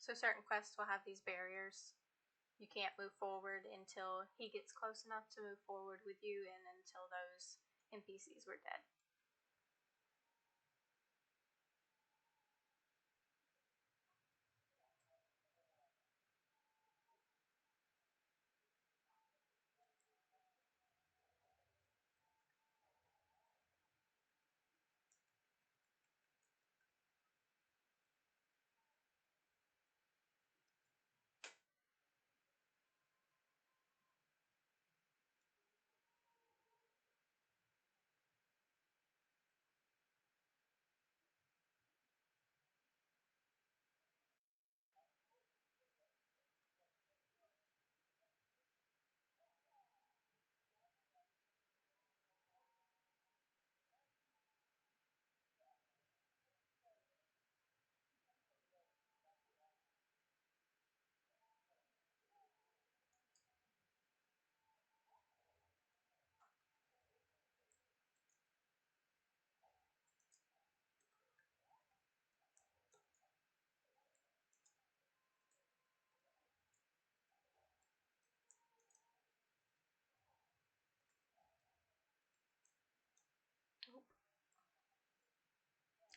So certain quests will have these barriers. You can't move forward until he gets close enough to move forward with you and until those NPCs were dead.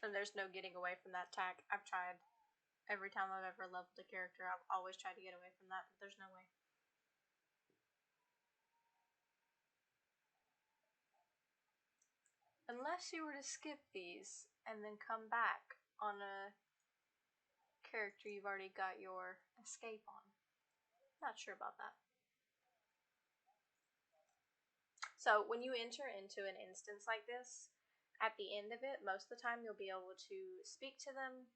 And there's no getting away from that tack. I've tried. Every time I've ever leveled a character, I've always tried to get away from that, but there's no way. Unless you were to skip these and then come back on a character you've already got your escape on. Not sure about that. So when you enter into an instance like this, at the end of it, most of the time you'll be able to speak to them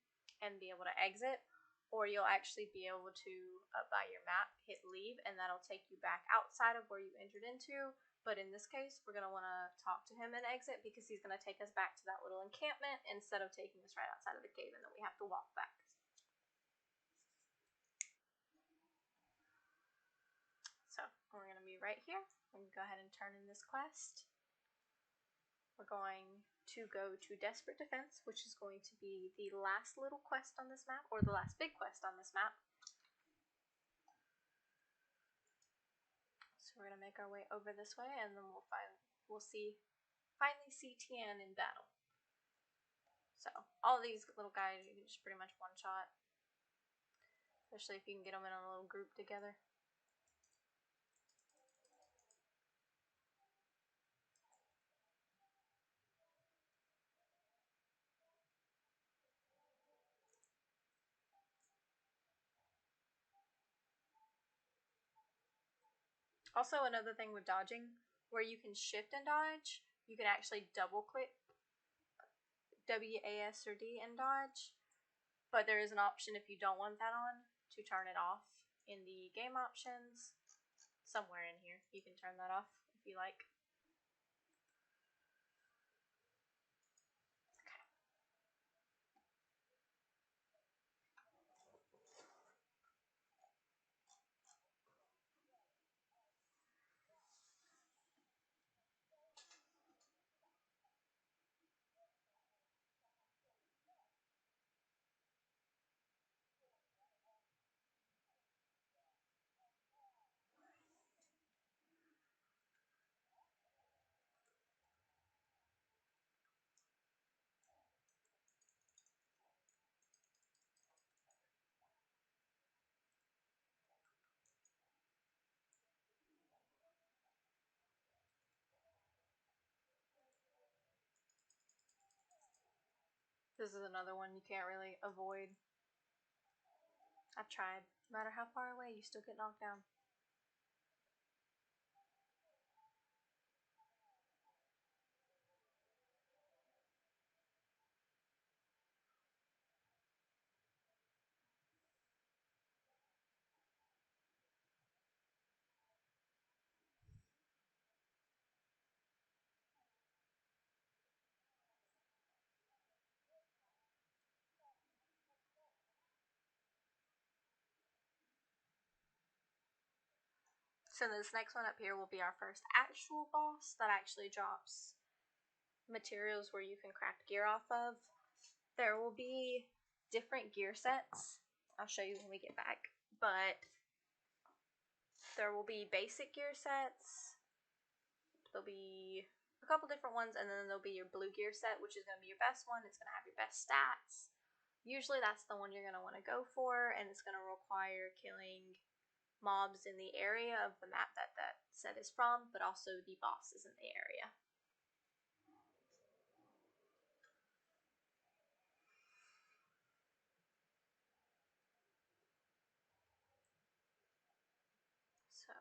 and be able to exit, or you'll actually be able to, up by your map, hit leave, and that'll take you back outside of where you entered into. But in this case, we're going to want to talk to him and exit because he's going to take us back to that little encampment instead of taking us right outside of the cave, and then we have to walk back. So we're going to be right here. I'm going to go ahead and turn in this quest. We're going to go to Desperate Defense, which is going to be the last little quest on this map, or the last big quest on this map. So we're going to make our way over this way, and then we'll finally see Tian in battle. So all these little guys you can just pretty much one-shot, especially if you can get them in a little group together. Also, another thing with dodging, where you can shift and dodge, you can actually double click WAS or D and dodge, but there is an option if you don't want that on to turn it off in the game options. Somewhere in here you can turn that off if you like. This is another one you can't really avoid. I've tried. No matter how far away, you still get knocked down. So this next one up here will be our first actual boss that actually drops materials where you can craft gear off of. There will be different gear sets. I'll show you when we get back. But there will be basic gear sets. There'll be a couple different ones, and then there'll be your blue gear set, which is going to be your best one. It's going to have your best stats. Usually that's the one you're going to want to go for, and it's going to require killing mobs in the area of the map that that set is from, but also the bosses in the area. So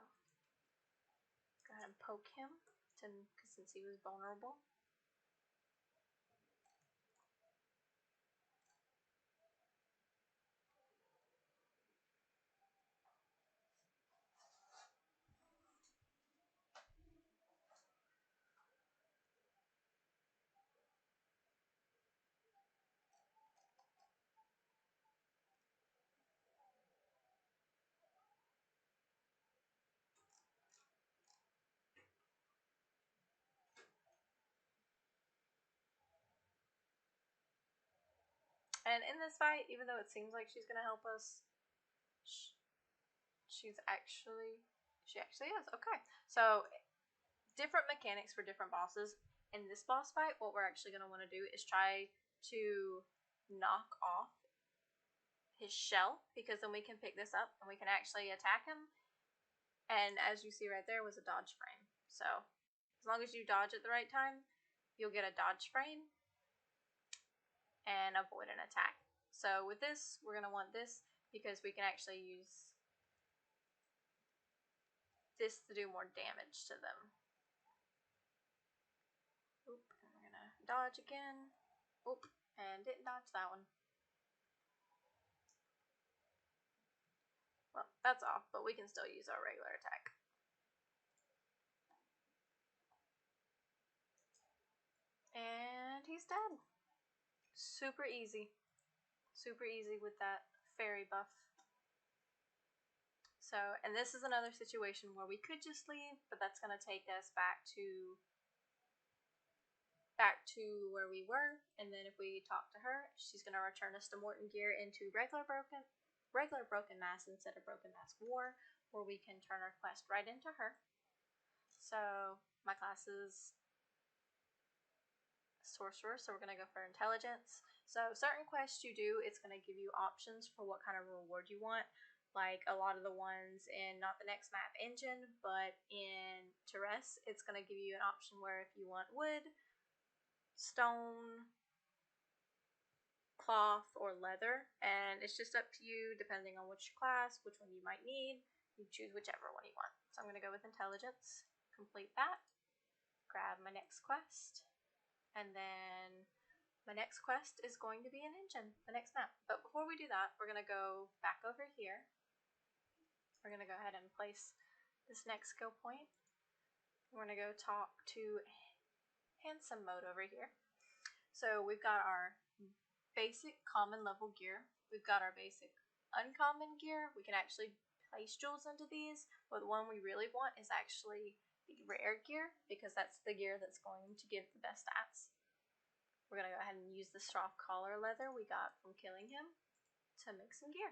go ahead and poke him since he was vulnerable. And in this fight, even though it seems like she's going to help us, she actually is. Okay, so different mechanics for different bosses. In this boss fight, what we're actually going to want to do is try to knock off his shell, because then we can pick this up and we can actually attack him. And as you see right there was a dodge frame. So as long as you dodge at the right time, you'll get a dodge frame and avoid an attack. So with this, we're going to want this because we can actually use this to do more damage to them. Oop, and we're going to dodge again. Oop, and didn't dodge that one. Well, that's off, but we can still use our regular attack. And he's dead. Super easy. Super easy with that fairy buff. So, and this is another situation where we could just leave, but that's going to take us back to where we were. And then if we talk to her, she's going to return us to Morton Gear into regular Broken Mask instead of Broken Mask War, where we can turn our quest right into her. So my class is Sorcerer, so we're going to go for Intelligence. So certain quests you do, it's going to give you options for what kind of reward you want. Like a lot of the ones in not the next map Engine, but in Raiderz, it's going to give you an option where if you want wood, stone, cloth, or leather, and it's just up to you depending on which class, which one you might need. You choose whichever one you want. So I'm going to go with Intelligence, complete that, grab my next quest, and then my next quest is going to be an Engine, the next map. But before we do that, we're going to go back over here. We're going to go ahead and place this next skill point. We're going to go talk to Handsome Mode over here. So we've got our basic common level gear. We've got our basic uncommon gear. We can actually place jewels into these, but the one we really want is actually the rare gear, because that's the gear that's going to give the best stats. We're going to go ahead and use the soft collar leather we got from killing him to make some gear.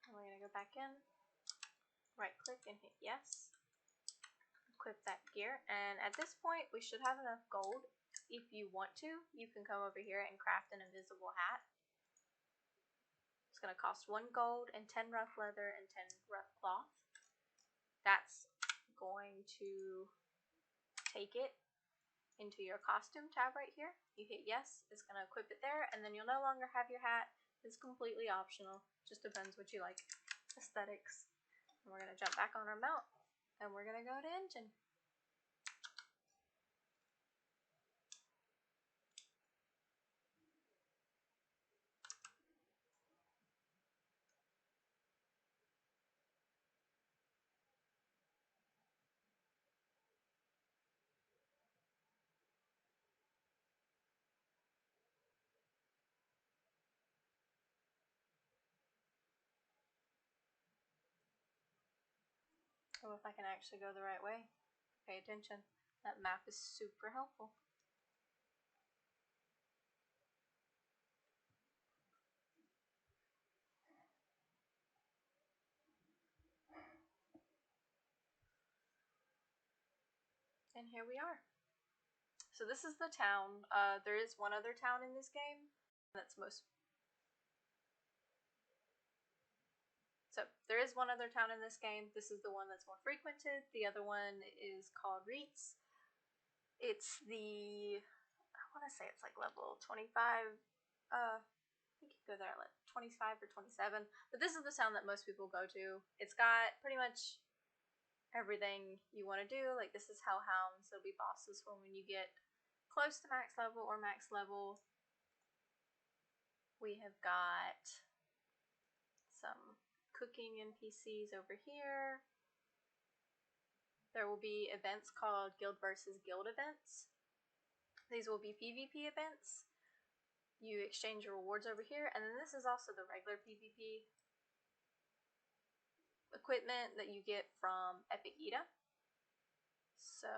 And we're going to go back in, right click and hit yes. Equip that gear, and at this point we should have enough gold. If you want to, you can come over here and craft an invisible hat. It's going to cost 1 gold and 10 rough leather and 10 rough cloth. That's going to take it into your costume tab right here. You hit yes, it's going to equip it there, and then you'll no longer have your hat. It's completely optional, just depends what you like. Aesthetics. And we're going to jump back on our mount, and we're going to go to Engine. Oh, if I can actually go the right way. Pay attention. That map is super helpful. And here we are. So this is the town. There is one other town in this game that's most... So there is one other town in this game. This is the one that's more frequented. The other one is called Raiderz. It's the... I want to say it's like level 25. I think you go there at like 25 or 27. But this is the town that most people go to. It's got pretty much everything you want to do. Like this is hellhounds. There'll be bosses for when you get close to max level or max level. We have got some cooking NPCs over here. There will be events called Guild versus Guild events. These will be PvP events. You exchange your rewards over here, and then this is also the regular PvP equipment that you get from Epic Eda. So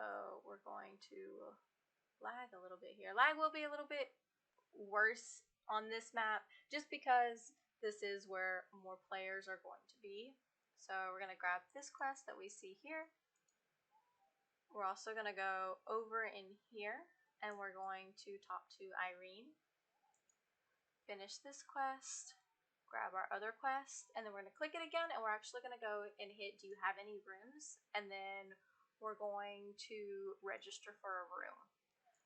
we're going to lag a little bit here. Lag will be a little bit worse on this map, just because this is where more players are going to be. So we're going to grab this quest that we see here. We're also going to go over in here and we're going to talk to Irene. Finish this quest, grab our other quest, and then we're going to click it again, and we're actually going to go and hit do you have any rooms, and then we're going to register for a room.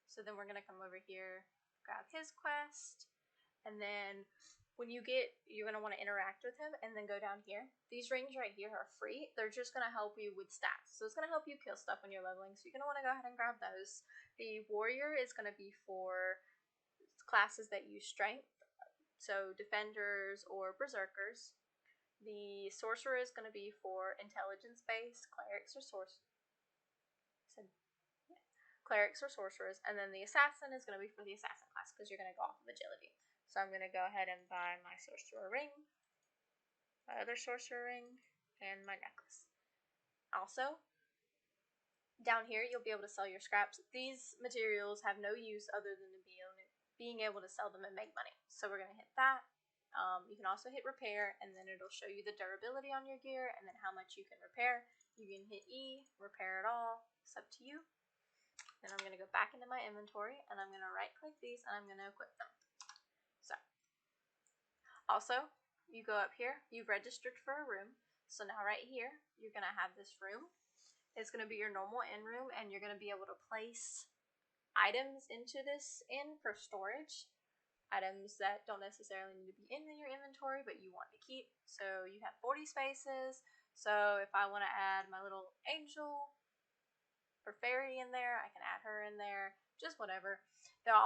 So then we're going to come over here, grab his quest, and then when you get, you're going to want to interact with him, and then go down here. These rings right here are free. They're just going to help you with stats. So it's going to help you kill stuff when you're leveling, so you're going to want to go ahead and grab those. The warrior is going to be for classes that use strength, so defenders or berserkers. The sorcerer is going to be for intelligence-based clerics or clerics or sorcerers, and then the assassin is going to be for the assassin class because you're going to go off of agility. So I'm going to go ahead and buy my sorcerer ring, my other sorcerer ring, and my necklace. Also, down here you'll be able to sell your scraps. These materials have no use other than being able to sell them and make money. So we're going to hit that. You can also hit repair, and then it'll show you the durability on your gear and then how much you can repair. You can hit E, repair it all. It's up to you. Then I'm going to go back into my inventory, and I'm going to right click these, and I'm going to equip them. So, also, you go up here, you've registered for a room. So now right here, you're going to have this room. It's going to be your normal inn room, and you're going to be able to place items into this inn for storage. Items that don't necessarily need to be in your inventory, but you want to keep. So you have 40 spaces. So if I want to add my little angel or fairy in there, I can add her in there, just whatever. There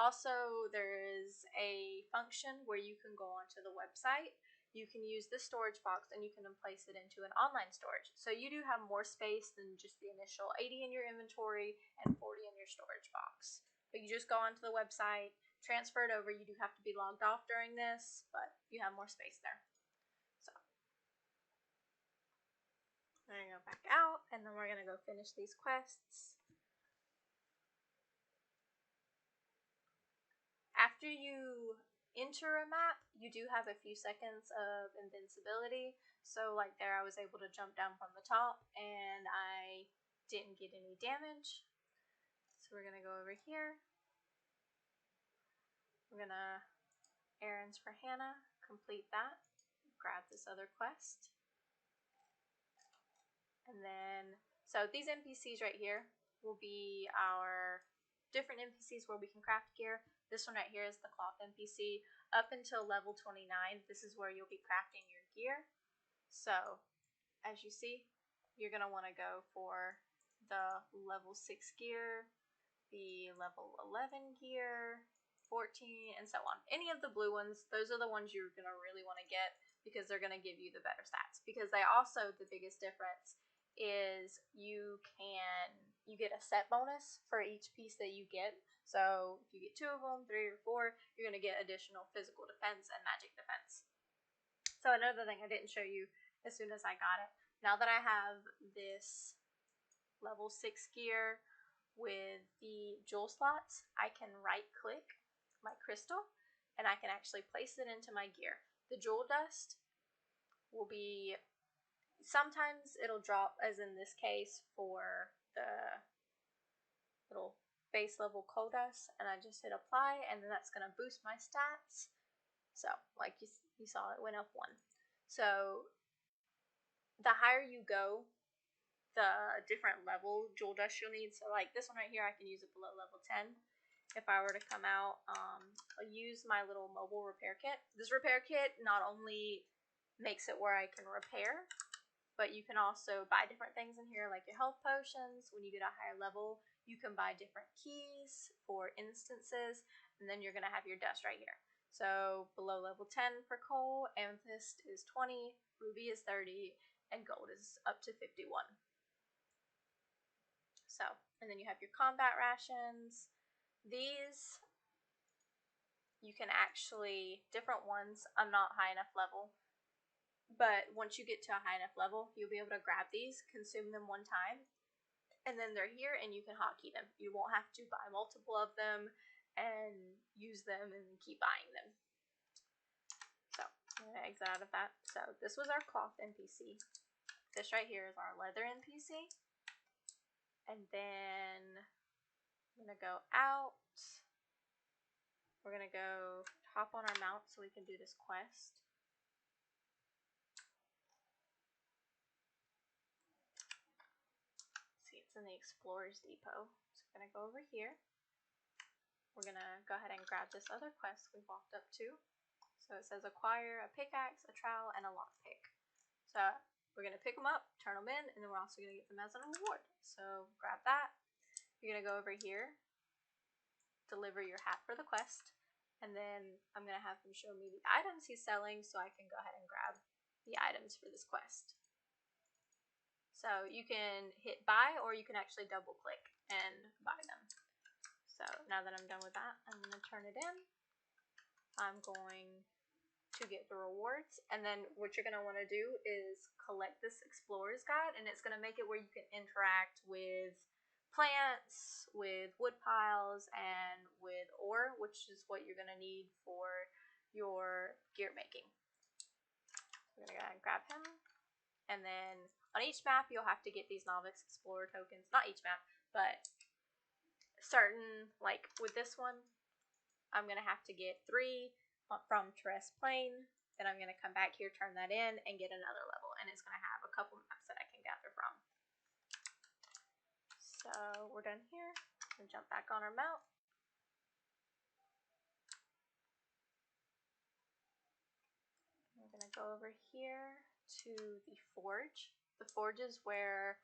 is a function where you can go onto the website. You can use this storage box and you can place it into an online storage. So you do have more space than just the initial 80 in your inventory and 40 in your storage box. But you just go onto the website, transfer it over. You do have to be logged off during this, but you have more space there. So we're going to go back out, and then we're going to go finish these quests. After you enter a map, you do have a few seconds of invincibility. So like there, I was able to jump down from the top, and I didn't get any damage. So we're going to go over here. We're going to errands for Hannah, complete that, grab this other quest. And then, so these NPCs right here will be our different NPCs where we can craft gear. This one right here is the cloth NPC. Up until level 29, this is where you'll be crafting your gear. So, as you see, you're going to want to go for the level 6 gear, the level 11 gear, 14, and so on. Any of the blue ones, those are the ones you're going to really want to get because they're going to give you the better stats. Because they also, the biggest difference is you get a set bonus for each piece that you get. So if you get 2 of them, 3 or 4, you're going to get additional physical defense and magic defense. So another thing I didn't show you as soon as I got it, now that I have this level 6 gear with the jewel slots, I can right click my crystal and I can actually place it into my gear. The jewel dust will be, sometimes it'll drop, as in this case for the little base level coal dust, and I just hit apply, and then that's going to boost my stats. So like you saw, it went up 1. So the higher you go, the different level jewel dust you'll need. So like this one right here, I can use it below level 10. If I were to come out, I'll use my little mobile repair kit. This repair kit not only makes it where I can repair, but you can also buy different things in here, like your health potions. When you get a higher level, you can buy different keys for instances, and then you're going to have your dust right here. So below level 10 for coal, amethyst is 20, ruby is 30, and gold is up to 51. So, and then you have your combat rations. These, you can actually, different ones, I'm not high enough level, but once you get to a high enough level, you'll be able to grab these, consume them one time, and then they're here and you can hotkey them. You won't have to buy multiple of them and use them and keep buying them. I'm going to exit out of that. So this was our cloth NPC. This right here is our leather NPC. And then I'm going to go out. We're going to go hop on our mount so we can do this quest. See, it's in the Explorer's Depot. So we're going to go over here. We're going to go ahead and grab this other quest we walked up to. So it says acquire a pickaxe, a trowel, and a lockpick. So we're going to pick them up, turn them in, and then we're also going to get them as a reward. So grab that. You're going to go over here, deliver your hat for the quest, and then I'm going to have him show me the items he's selling so I can go ahead and grab the items for this quest. So you can hit buy or you can actually double click and buy them. So now that I'm done with that, I'm going to turn it in. I'm going to get the rewards, and then what you're going to want to do is collect this explorer's guide, and it's going to make it where you can interact with plants, with wood piles, and with ore, which is what you're going to need for your gear making. We're going to go ahead and grab him, and then on each map you'll have to get these novice explorer tokens. Not each map, but certain, like with this one, I'm going to have to get 3 from Terrace Plain. Then I'm going to come back here, turn that in, and get another level. And it's going to have a couple maps that I can gather from. So we're done here. And jump back on our mount. We're going to go over here to the forge. The forge is where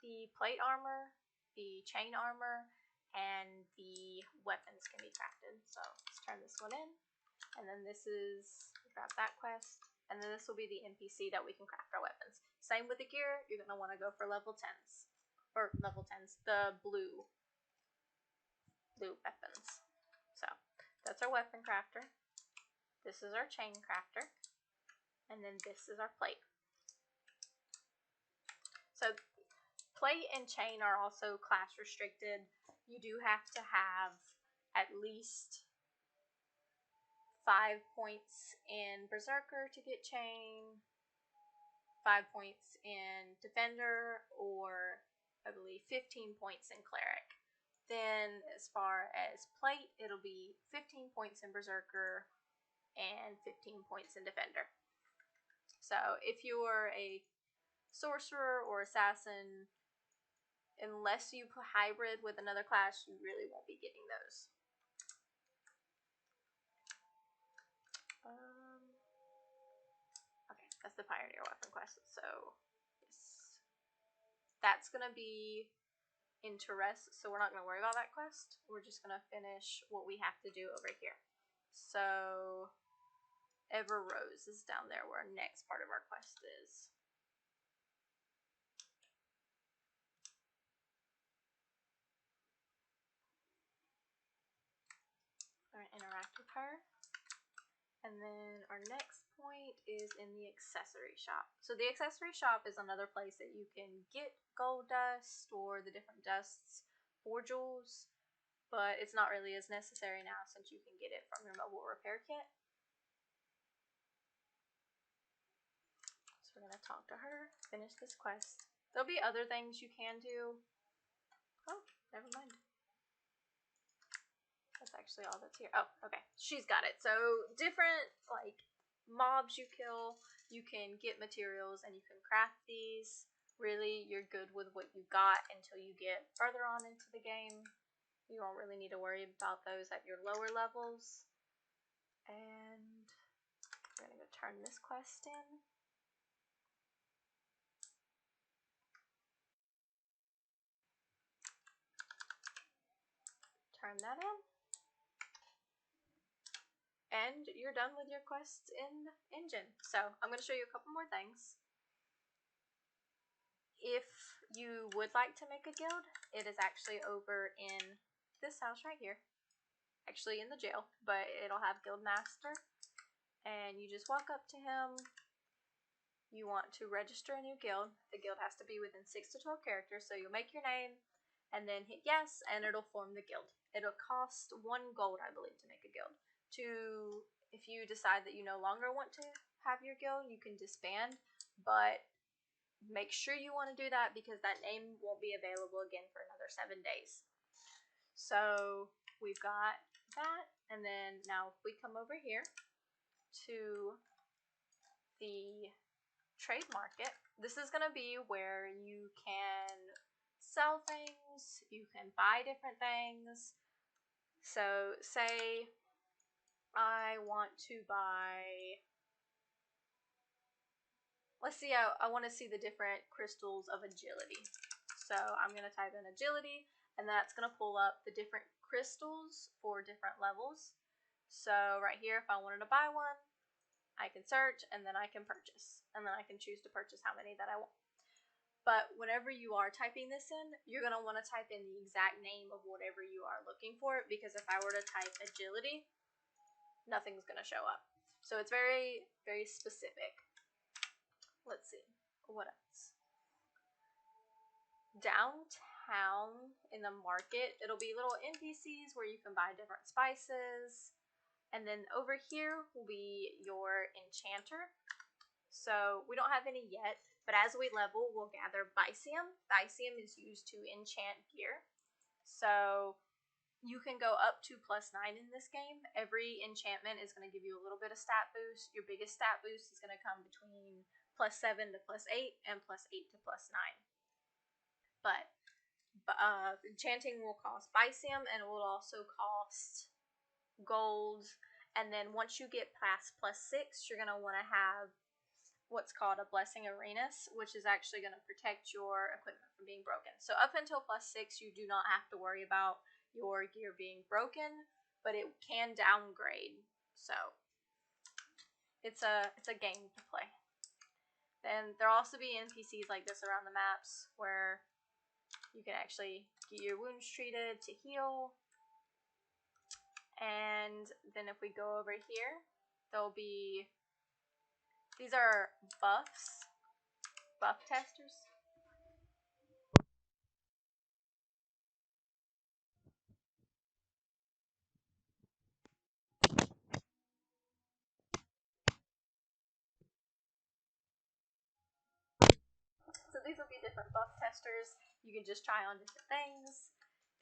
the plate armor, the chain armor, and the weapons can be crafted. So let's turn this one in. And then this is, grab that quest, and then this will be the NPC that we can craft our weapons. Same with the gear, you're going to want to go for level 10s. Or level 10s, the blue weapons. So, that's our weapon crafter. This is our chain crafter. And then this is our plate. So, plate and chain are also class restricted. You do have to have at least 5 points in Berserker to get chain, 5 points in Defender, or I believe 15 points in Cleric. Then as far as plate, it'll be 15 points in Berserker and 15 points in Defender. So if you're a sorcerer or assassin, unless you put hybrid with another class, you really won't be getting those. Okay, that's the Pioneer Weapon quest. So, yes. That's going to be in Terrace, so we're not going to worry about that quest. We're just going to finish what we have to do over here. So, Raiderz is down there where our next part of our quest is. We're going to interact with her. And then our next point is in the accessory shop. So the accessory shop is another place that you can get gold dust or the different dusts for jewels, but it's not really as necessary now since you can get it from your mobile repair kit. So we're going to talk to her, finish this quest. There'll be other things you can do. Oh, never mind. That's actually all that's here. Oh, okay. She's got it. So different like mobs you kill, you can get materials and you can craft these. Really, you're good with what you got until you get further on into the game. You won't really need to worry about those at your lower levels. And we're going to go turn this quest in. Turn that in. And you're done with your quests in Engine. So I'm going to show you a couple more things. If you would like to make a guild, it is actually over in this house right here. Actually in the jail, but it'll have Guild Master. And you just walk up to him. You want to register a new guild. The guild has to be within 6 to 12 characters, so you'll make your name and then hit yes, and it'll form the guild. It'll cost 1 gold, I believe, to make a guild. If you decide that you no longer want to have your guild, you can disband, but make sure you want to do that because that name won't be available again for another 7 days. So we've got that, and then now if we come over here to the trade market, this is going to be where you can sell things, you can buy different things. So say I want to buy, let's see, I want to see the different crystals of agility. So I'm going to type in agility, and that's going to pull up the different crystals for different levels. So right here, if I wanted to buy one, I can search, and then I can purchase, and then I can choose to purchase how many that I want. But whenever you are typing this in, you're going to want to type in the exact name of whatever you are looking for, because if I were to type agility, nothing's going to show up. So it's very, very specific. Let's see, what else? Downtown in the market, it'll be little NPCs where you can buy different spices. And then over here will be your enchanter. So we don't have any yet, but as we level, we'll gather Bicium. Bicium is used to enchant gear. So you can go up to +9 in this game. Every enchantment is going to give you a little bit of stat boost. Your biggest stat boost is going to come between +7 to +8 and +8 to +9. But enchanting will cost Bicium, and it will also cost gold. And then once you get past +6, you're going to want to have what's called a Blessing Arenas, which is actually going to protect your equipment from being broken. So up until +6, you do not have to worry about your gear being broken, but it can downgrade. So it's a game to play. Then there'll also be NPCs like this around the maps where you can actually get your wounds treated to heal. And then if we go over here, there'll be, these are buff testers. So these will be different buff testers. You can just try on different things.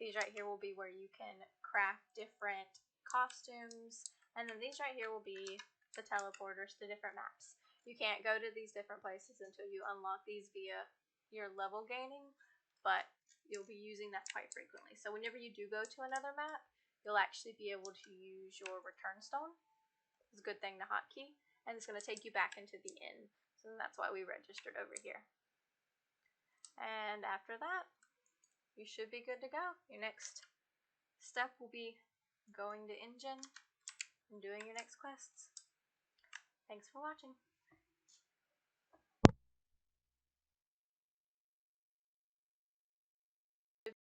These right here will be where you can craft different costumes. And then these right here will be the teleporters to different maps. You can't go to these different places until you unlock these via your level gaining, but you'll be using that quite frequently. So whenever you do go to another map, you'll actually be able to use your return stone. It's a good thing to hotkey, and it's going to take you back into the inn. So that's why we registered over here. And after that, you should be good to go. Your next step will be going to Engine and doing your next quests. Thanks for watching.